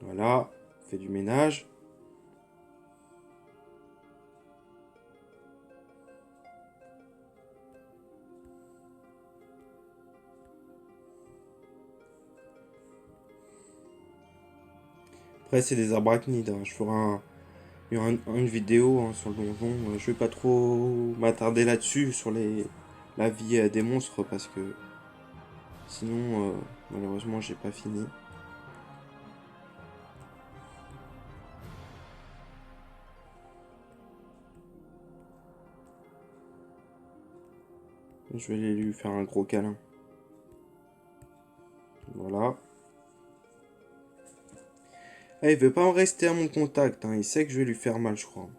voilà, on fait du ménage. Après c'est des arachnides. Je ferai il y aura une vidéo sur le donjon. Je vais pas trop m'attarder là-dessus, sur la vie des monstres. Parce que sinon, malheureusement, j'ai pas fini. Je vais aller lui faire un gros câlin. Voilà. Eh, il veut pas en rester à mon contact. Il sait que je vais lui faire mal, je crois.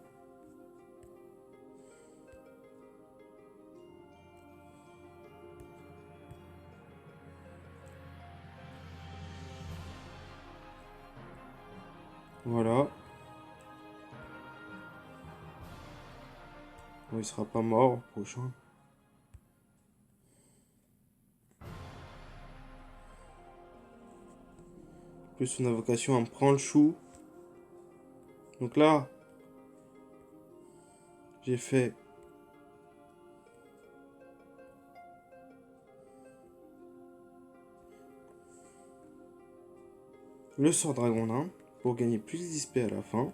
Voilà. Bon, il sera pas mort prochain. Plus son invocation, elle me prend le chou. Donc là, j'ai fait le sort dragon nain pour gagner plus d'XP à la fin.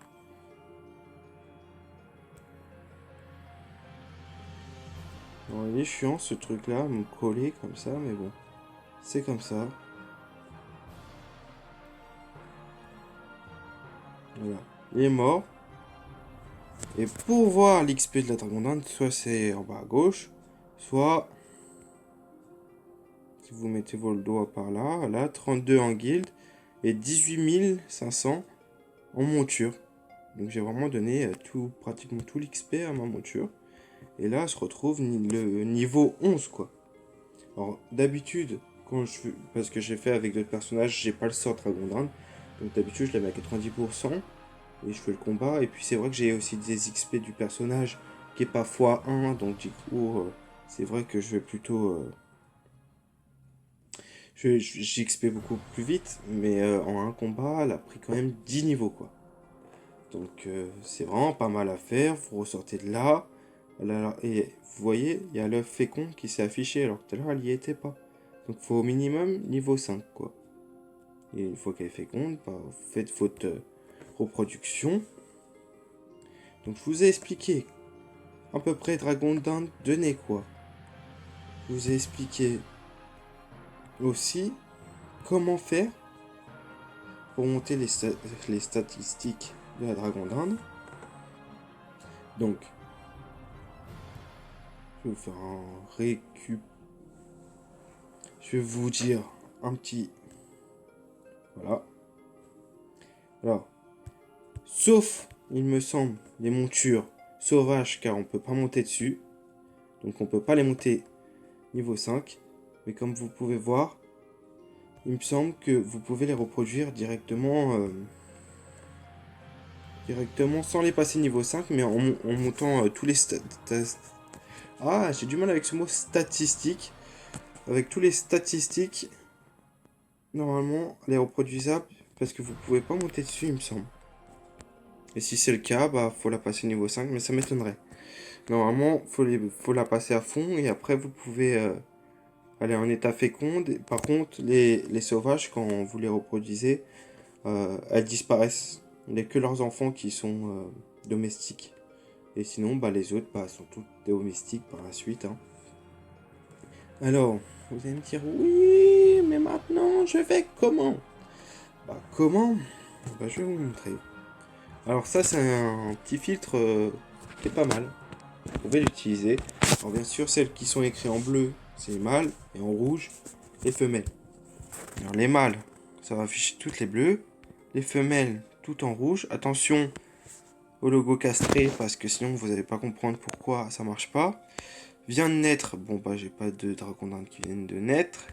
Alors, il est chiant ce truc là, me coller comme ça, mais bon, c'est comme ça. Voilà, il est mort. Et pour voir l'XP de la dragon dinde, soit c'est en bas à gauche, soit si vous mettez vos doigts par là, là, 32 en guild et 18 500 en monture. Donc j'ai vraiment donné pratiquement tout l'XP à ma monture. Et là, se retrouve le niveau 11, quoi. Alors, d'habitude, parce que j'ai fait avec d'autres personnages, j'ai pas le sort dragon dinde. Donc d'habitude, je la mets à 90%. Et je fais le combat. Et puis c'est vrai que j'ai aussi des XP du personnage qui est pas x1. Donc du coup, c'est vrai que je vais plutôt... j'XP beaucoup plus vite. Mais en un combat, elle a pris quand même 10 niveaux, quoi. Donc c'est vraiment pas mal à faire. Vous ressortez de là. Et vous voyez, il y a l'œuf fécond qui s'est affiché alors que tout à l'heure elle n'y était pas. Donc il faut au minimum niveau 5, quoi. Et une fois qu'elle est féconde, bah, vous faites votre reproduction. Donc je vous ai expliqué à peu près dragon dinde donnait quoi. Je vous ai expliqué aussi comment faire pour monter les statistiques de la dragon dinde. Donc je vais vous faire un récup. Je vais vous dire un petit... Voilà. Alors, sauf, il me semble, les montures sauvages, car on peut pas monter dessus. Donc on peut pas les monter niveau 5. Mais comme vous pouvez voir, il me semble que vous pouvez les reproduire directement sans les passer niveau 5, mais en montant tous les Ah, j'ai du mal avec ce mot statistique. Avec tous les statistiques, normalement, elle est reproduisable parce que vous pouvez pas monter dessus, il me semble. Et si c'est le cas, bah faut la passer niveau 5, mais ça m'étonnerait. Normalement, faut la passer à fond et après vous pouvez aller en état féconde. Par contre, les sauvages, quand vous les reproduisez, elles disparaissent. Il n'y a que leurs enfants qui sont domestiques. Et sinon, bah, les autres bah, sont toutes domestiques par la suite. Hein. Alors, vous allez me dire, oui, mais maintenant, je fais comment? Bah, comment? Bah, je vais vous montrer. Alors ça, c'est un petit filtre qui est pas mal. Vous pouvez l'utiliser. Alors bien sûr, celles qui sont écrites en bleu, c'est les mâles, et en rouge, les femelles. Alors les mâles, ça va afficher toutes les bleues. Les femelles, tout en rouge. Attention au logo castré, parce que sinon vous n'allez pas comprendre pourquoi ça marche pas. Vient de naître, bon bah j'ai pas de dragon d'Inde qui viennent de naître.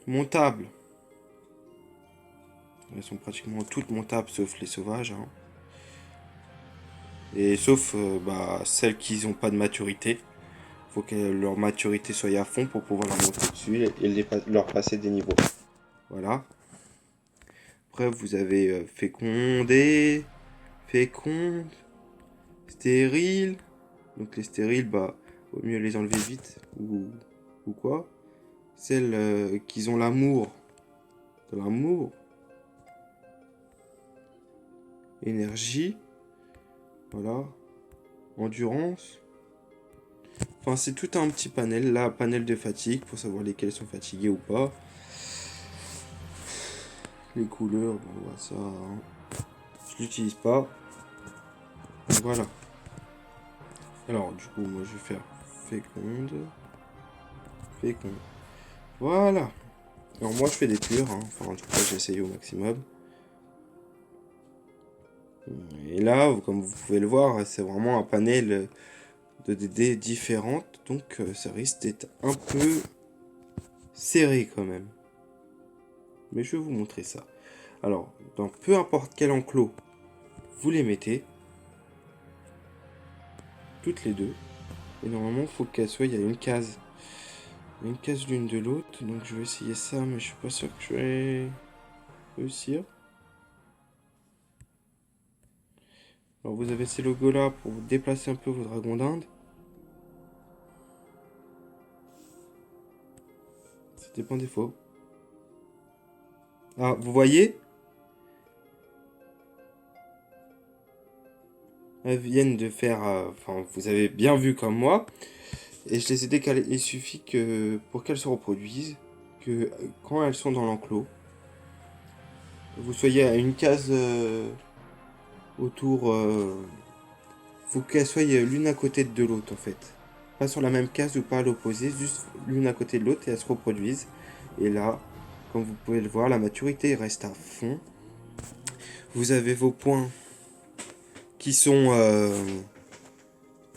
Montable. Elles sont pratiquement toutes montables sauf les sauvages. Hein. Et sauf bah, celles qui n'ont pas de maturité. Faut que leur maturité soit à fond pour pouvoir leur monter dessus et leur passer des niveaux. Voilà. Après, vous avez fécondé, féconde, stérile. Donc les stériles, bah, vaut mieux les enlever vite ou quoi. Celles qui ont l'amour, de l'amour, énergie, voilà, endurance. Enfin, c'est tout un petit panel. Là, panel de fatigue pour savoir lesquels sont fatigués ou pas. Les couleurs, bon, bah, ça, hein, je l'utilise pas. Voilà. Alors, du coup, moi, je vais faire féconde. Féconde. Voilà. Alors, moi, je fais des purs. Hein. Enfin, en tout cas, j'essaye au maximum. Et là, comme vous pouvez le voir, c'est vraiment un panel de DD différentes. Donc, ça risque d'être un peu serré quand même. Mais je vais vous montrer ça. Alors, dans peu importe quel enclos, vous les mettez. Toutes les deux. Et normalement, il faut qu'elles soient, il y a une case. Une case l'une de l'autre. Donc je vais essayer ça, mais je suis pas sûr que je vais réussir. Alors vous avez ces logos là pour déplacer un peu vos dragons d'Inde. C'était pas un défaut. Ah, vous voyez? Elles viennent de faire... Enfin, vous avez bien vu comme moi. Et je les ai décalées. Il suffit que, pour qu'elles se reproduisent, que quand elles sont dans l'enclos, vous soyez à une case autour... faut qu'elles soient l'une à côté de l'autre en fait. Pas sur la même case ou pas à l'opposé, juste l'une à côté de l'autre et elles se reproduisent. Et là, comme vous pouvez le voir, la maturité reste à fond. Vous avez vos points qui sont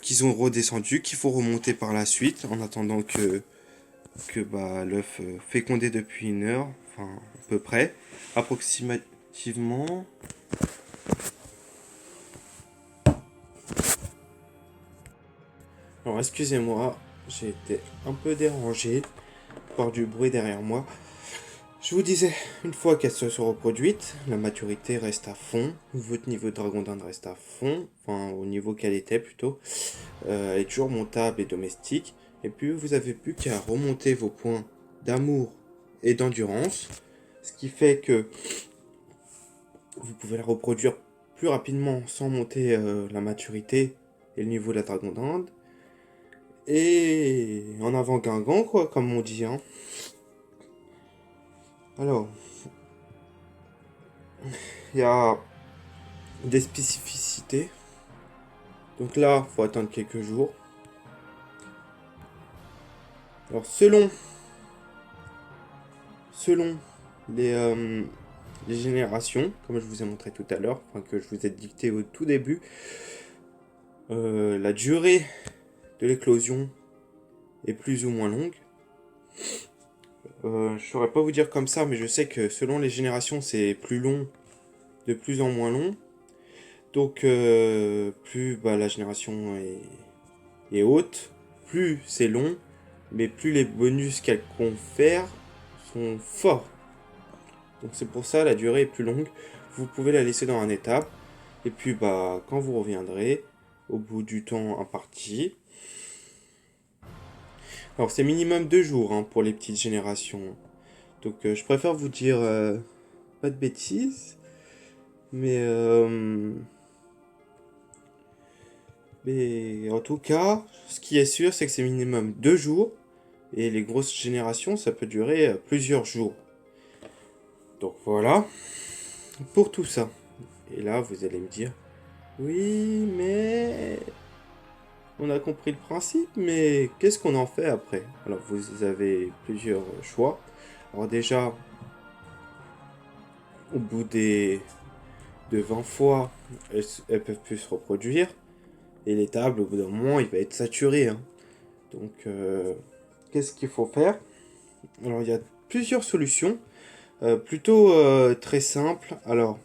redescendus, qu'il faut remonter par la suite en attendant que bah, l'œuf fécondé depuis 1 heure, enfin à peu près, approximativement. Alors excusez-moi, j'ai été un peu dérangé par du bruit derrière moi. Je vous disais, une fois qu'elles se sont reproduites, la maturité reste à fond, votre niveau de dragon d'Inde reste à fond, enfin au niveau qu'elle était plutôt, elle est toujours montable et domestique, et puis vous avez plus qu'à remonter vos points d'amour et d'endurance, ce qui fait que vous pouvez la reproduire plus rapidement sans monter la maturité et le niveau de la dragon d'Inde, et en avant Guingamp quoi, comme on dit, hein. Alors, il y a des spécificités. Donc là, il faut attendre quelques jours. Alors selon les générations, comme je vous ai montré tout à l'heure, enfin que je vous ai dicté au tout début, la durée de l'éclosion est plus ou moins longue. Je ne saurais pas vous dire comme ça, mais je sais que selon les générations, c'est plus long, de plus en moins long. Donc plus bah, la génération est haute, plus c'est long, mais plus les bonus qu'elle confère sont forts. Donc c'est pour ça la durée est plus longue. Vous pouvez la laisser dans un étape. Et puis bah quand vous reviendrez, au bout du temps imparti. Alors c'est minimum 2 jours hein, pour les petites générations. Donc je préfère vous dire pas de bêtises. Mais en tout cas, ce qui est sûr, c'est que c'est minimum 2 jours. Et les grosses générations, ça peut durer plusieurs jours. Donc voilà, pour tout ça. Et là, vous allez me dire, oui, mais on a compris le principe, mais qu'est-ce qu'on en fait après? Alors vous avez plusieurs choix. Alors déjà, au bout de 20 fois, elles peuvent plus se reproduire. Et l'étable, au bout d'un moment, il va être saturé, hein. Donc, qu'est-ce qu'il faut faire? Alors, il y a plusieurs solutions, plutôt très simples. Alors,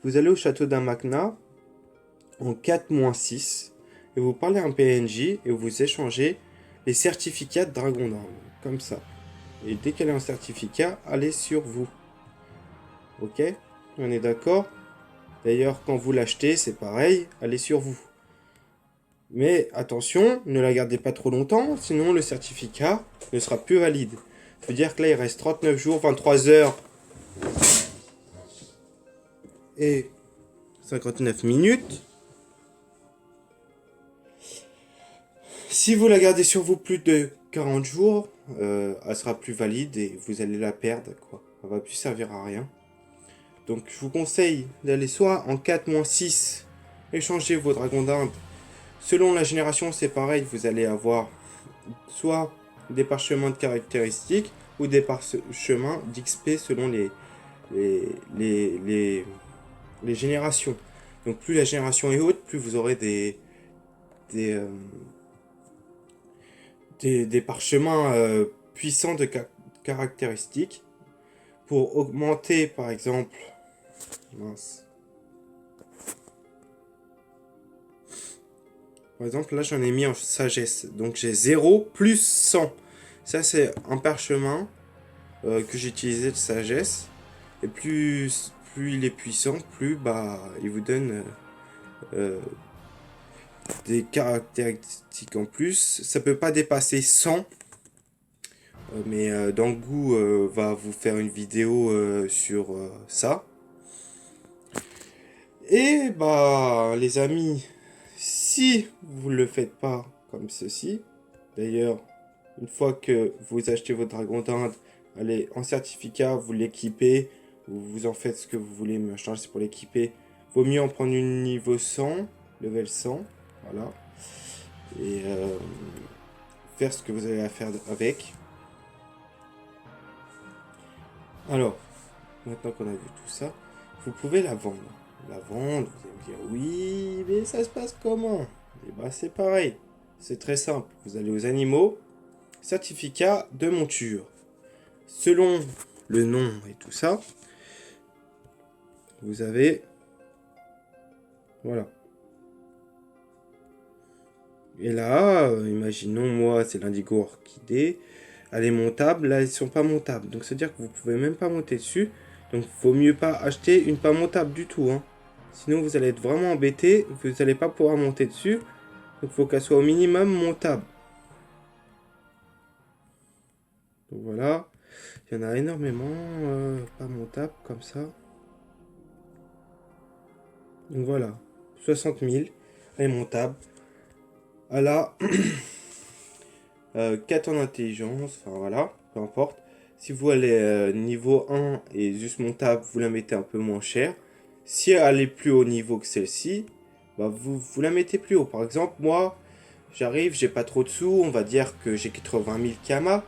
vous allez au château d'Amakna en 4-6 et vous parlez à un PNJ et vous échangez les certificats de Dragon d'Arme, comme ça. Et dès qu'elle a un certificat, allez sur vous. Ok? On est d'accord? D'ailleurs, quand vous l'achetez, c'est pareil, allez sur vous. Mais attention, ne la gardez pas trop longtemps, sinon le certificat ne sera plus valide. Ça veut dire que là, il reste 39 jours, 23 heures et 59 minutes. Si vous la gardez sur vous plus de 40 jours, elle sera plus valide et vous allez la perdre, quoi. Elle va plus servir à rien. Donc je vous conseille d'aller soit en 4-6, échanger vos dragons d'Inde. Selon la génération, c'est pareil, vous allez avoir soit des parchemins de caractéristiques ou des parchemins d'XP selon les générations. Donc plus la génération est haute, plus vous aurez des, des parchemins puissants de caractéristiques. Pour augmenter par exemple... Mince. Par exemple, là, j'en ai mis en sagesse. Donc, j'ai 0 plus 100. Ça, c'est un parchemin que j'ai utilisé de sagesse. Et plus plus il est puissant, plus bah, il vous donne des caractéristiques en plus. Ça peut pas dépasser 100, mais Dangu va vous faire une vidéo sur ça. Et bah les amis, si vous ne le faites pas comme ceci, d'ailleurs, une fois que vous achetez votre dragon d'Inde, allez en certificat, vous l'équipez, vous en faites ce que vous voulez, mais en général c'est pour l'équiper. Vaut mieux en prendre une niveau 100, level 100, voilà. Et faire ce que vous avez à faire avec. Alors, maintenant qu'on a vu tout ça, vous pouvez la vendre. La vendre, vous allez me dire, oui, mais ça se passe comment? Et bah c'est pareil, c'est très simple. Vous allez aux animaux, certificat de monture. Selon le nom et tout ça, vous avez, voilà. Et là, imaginons moi, c'est l'indigo orchidée. Elle est montable, là, elles sont pas montables. Donc, c'est-à-dire que vous pouvez même pas monter dessus. Donc, vaut mieux pas acheter une pas montable du tout, hein. Sinon, vous allez être vraiment embêté. Vous n'allez pas pouvoir monter dessus. Donc, il faut qu'elle soit au minimum montable. Donc, voilà. Il y en a énormément pas montables comme ça. Donc, voilà. 60 000. Elle est montable. Elle a 4 en intelligence. Enfin, voilà. Peu importe. Si vous allez niveau 1 et juste montable, vous la mettez un peu moins cher. Si elle est plus haut niveau que celle-ci, bah vous la mettez plus haut. Par exemple, moi, j'arrive, j'ai pas trop de sous, on va dire que j'ai 80 000 Kama.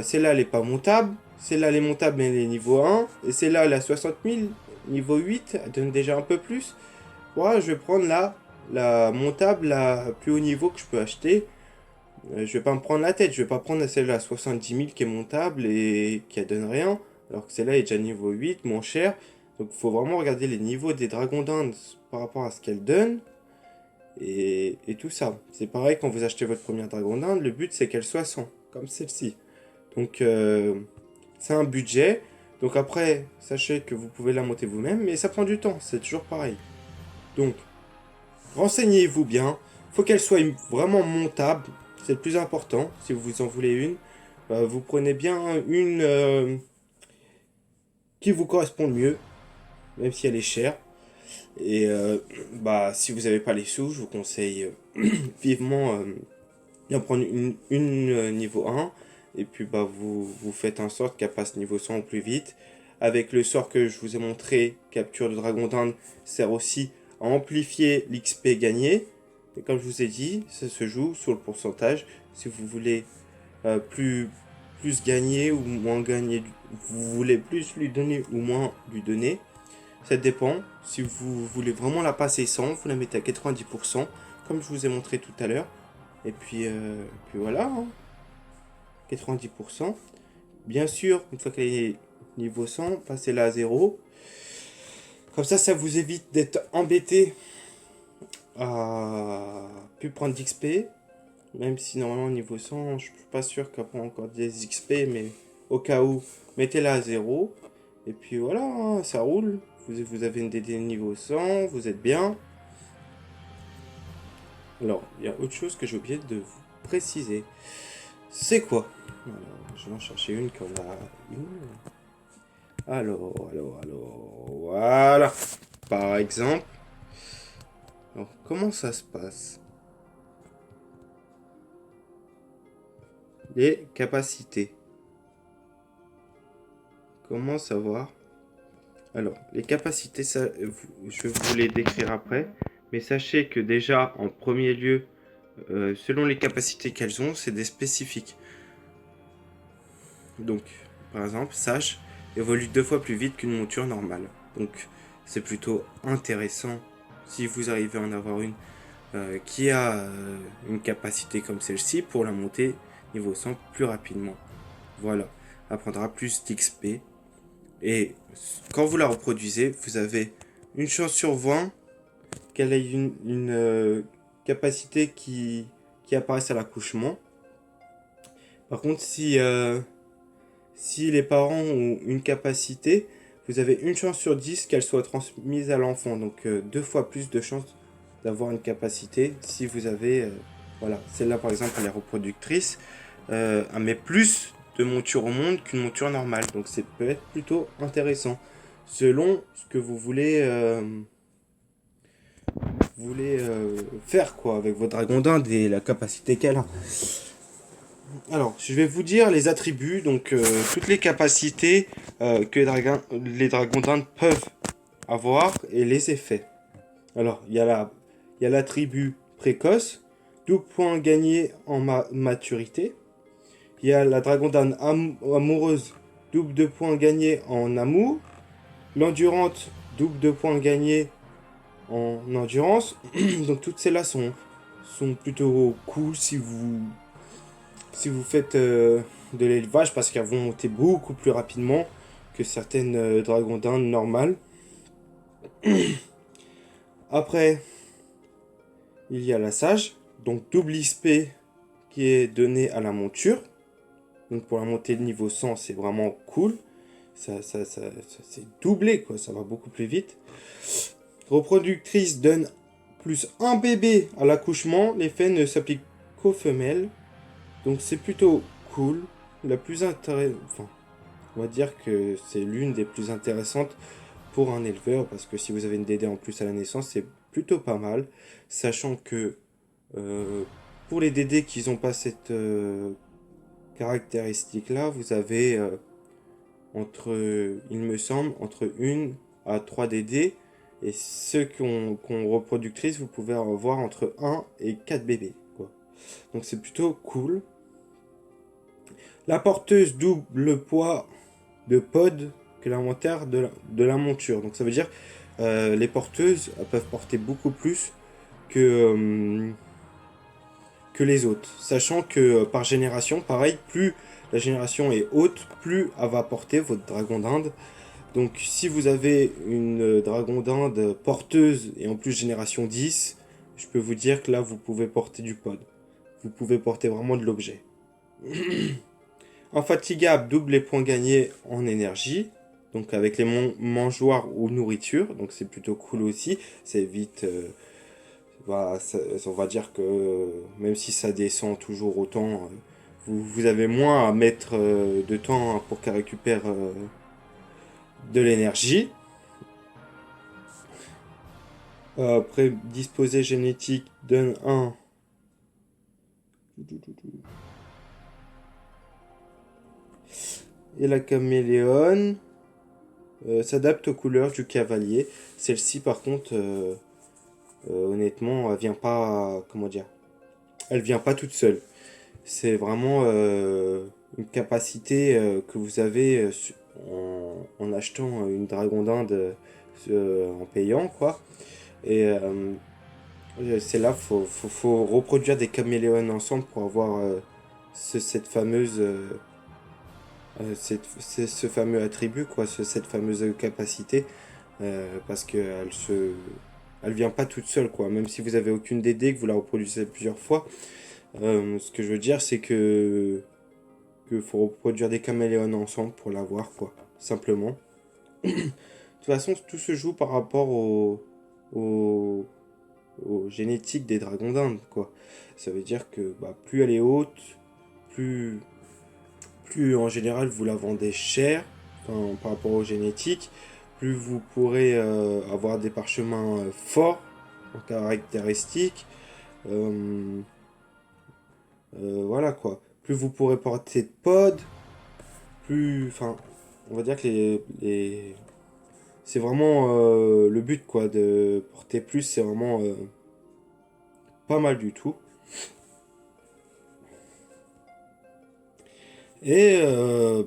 Celle-là, elle est pas montable. Celle-là, elle est montable, mais elle est niveau 1. Et celle-là, elle a 60 000, niveau 8, elle donne déjà un peu plus. Voilà, je vais prendre la montable, la plus haut niveau que je peux acheter. Je vais pas me prendre la tête, je vais pas prendre celle-là à 70 000 qui est montable et qui donne rien, alors que celle-là est déjà niveau 8, moins cher. Donc il faut vraiment regarder les niveaux des dragons d'Inde par rapport à ce qu'elles donnent et tout ça. C'est pareil quand vous achetez votre première dragon d'Inde, le but c'est qu'elle soit 100, comme celle-ci. Donc c'est un budget. Donc après, sachez que vous pouvez la monter vous-même, mais ça prend du temps, c'est toujours pareil. Donc renseignez-vous bien, faut qu'elle soit vraiment montable. C'est le plus important, si vous en voulez une. Vous prenez bien une qui vous correspond le mieux, même si elle est chère. Et bah, si vous n'avez pas les sous, je vous conseille vivement d'en prendre une niveau 1. Et puis bah, vous faites en sorte qu'elle passe niveau 100 au plus vite. Avec le sort que je vous ai montré, capture de dragon d'Inde, sert aussi à amplifier l'XP gagné. Et comme je vous ai dit, ça se joue sur le pourcentage. Si vous voulez plus gagner ou moins gagner, vous voulez plus lui donner ou moins lui donner, ça dépend. Si vous voulez vraiment la passer 100, vous la mettez à 90%, comme je vous ai montré tout à l'heure. Et puis voilà, hein, 90%. Bien sûr, une fois qu'elle est niveau 100, passez-la à 0. Comme ça vous évite d'être embêté à plus prendre d'XP. Même si normalement niveau 100, je suis pas sûr qu'elle prend encore des XP, mais au cas où, mettez-la à 0. Et puis voilà, hein, ça roule. Vous avez une DD niveau 100, vous êtes bien. Alors, il y a autre chose que j'ai oublié de vous préciser. C'est quoi? Alors, je vais en chercher une qu'on a une. Alors, voilà. Par exemple. Alors, comment ça se passe? Les capacités. Comment savoir? Alors, les capacités, ça, je vais vous les décrire après. Mais sachez que déjà, en premier lieu, selon les capacités qu'elles ont, c'est des spécifiques. Donc, par exemple, Sage évolue 2 fois plus vite qu'une monture normale. Donc, c'est plutôt intéressant si vous arrivez à en avoir une qui a une capacité comme celle-ci pour la monter niveau 100 plus rapidement. Voilà, elle prendra plus d'XP. Et quand vous la reproduisez, vous avez une chance sur 20 qu'elle ait une capacité qui apparaisse à l'accouchement. Par contre, si les parents ont une capacité, vous avez une chance sur 10 qu'elle soit transmise à l'enfant. Donc 2 fois plus de chances d'avoir une capacité si vous avez... voilà, celle-là par exemple elle est reproductrice. Elle met plus de montures au monde qu'une monture normale. Donc ça peut être plutôt intéressant. Selon ce que vous voulez... faire quoi avec votre dragon d'Inde et la capacité qu'elle a. Alors, je vais vous dire les attributs, donc toutes les capacités que les dragons d'Inde peuvent avoir et les effets. Alors, il y a l'attribut précoce, double point gagné en maturité. Il y a la dragon d'Inde amoureuse, double de points gagnés en amour. L'endurante, double de points gagnés en endurance. Donc toutes celles-là sont plutôt cool si vous faites de l'élevage parce qu'elles vont monter beaucoup plus rapidement que certaines dragons d'Inde normales. Après, il y a la sage, donc double XP qui est donné à la monture. Donc pour la montée de niveau 100, c'est vraiment cool. Ça c'est doublé, quoi, ça va beaucoup plus vite. Reproductrice donne plus un bébé à l'accouchement. L'effet ne s'applique qu'aux femelles. Donc c'est plutôt cool. La plus intéressante, enfin, on va dire que c'est l'une des plus intéressantes pour un éleveur. Parce que si vous avez une DD en plus à la naissance, c'est plutôt pas mal. Sachant que pour les DD qui n'ont pas cette caractéristique-là, vous avez il me semble, entre 1 à 3 DD. Et ceux qui ont reproductrice, vous pouvez avoir entre 1 et 4 bébés, quoi. Donc c'est plutôt cool. La porteuse double le poids de pod que l'inventaire de la monture. Donc ça veut dire les porteuses elles peuvent porter beaucoup plus que les autres. Sachant que par génération, pareil, plus la génération est haute, plus elle va porter votre dragon d'Inde. Donc si vous avez une dragon d'Inde porteuse et en plus génération 10, je peux vous dire que là vous pouvez porter du pod. Vous pouvez porter vraiment de l'objet. Infatigable, double les points gagnés en énergie. Donc avec les mangeoires ou nourriture. Donc c'est plutôt cool aussi. Ça évite... on va dire que même si ça descend toujours autant, vous avez moins à mettre de temps pour qu'elle récupère de l'énergie. Prédisposé génétique donne un. Et la caméléone s'adapte aux couleurs du cavalier. Celle-ci, par contre, honnêtement, elle vient pas. Comment dire? Elle vient pas toute seule. C'est vraiment une capacité que vous avez en achetant une dragon d'Inde en payant, quoi. Et c'est là, faut reproduire des caméléons ensemble pour avoir cette fameuse, ce fameux attribut, quoi, cette fameuse capacité, parce elle vient pas toute seule, quoi. Même si vous avez aucune DD, que vous la reproduisez plusieurs fois, ce que je veux dire, c'est que faut reproduire des caméléons ensemble pour l'avoir, quoi, simplement. De toute façon, tout se joue par rapport au génétique des dragons d'Inde, quoi. Ça veut dire que plus elle est haute, plus en général vous la vendez cher, enfin, par rapport aux génétiques, plus vous pourrez avoir des parchemins forts en caractéristiques. Voilà quoi. Plus vous pourrez porter de pod, plus. Enfin, on va dire que c'est vraiment le but, quoi, de porter plus, c'est vraiment pas mal du tout. Et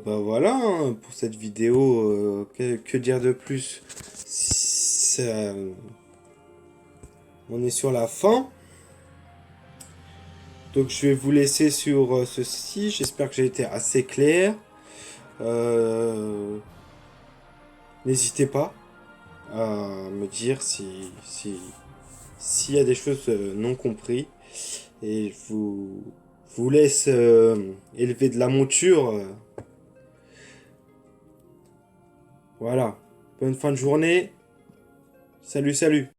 voilà, hein, pour cette vidéo, que dire de plus? On est sur la fin. Donc je vais vous laisser sur ceci. J'espère que j'ai été assez clair. N'hésitez pas à me dire s'il y a des choses non comprises. Et je vous laisse élever de la monture. Voilà. Bonne fin de journée. Salut, salut.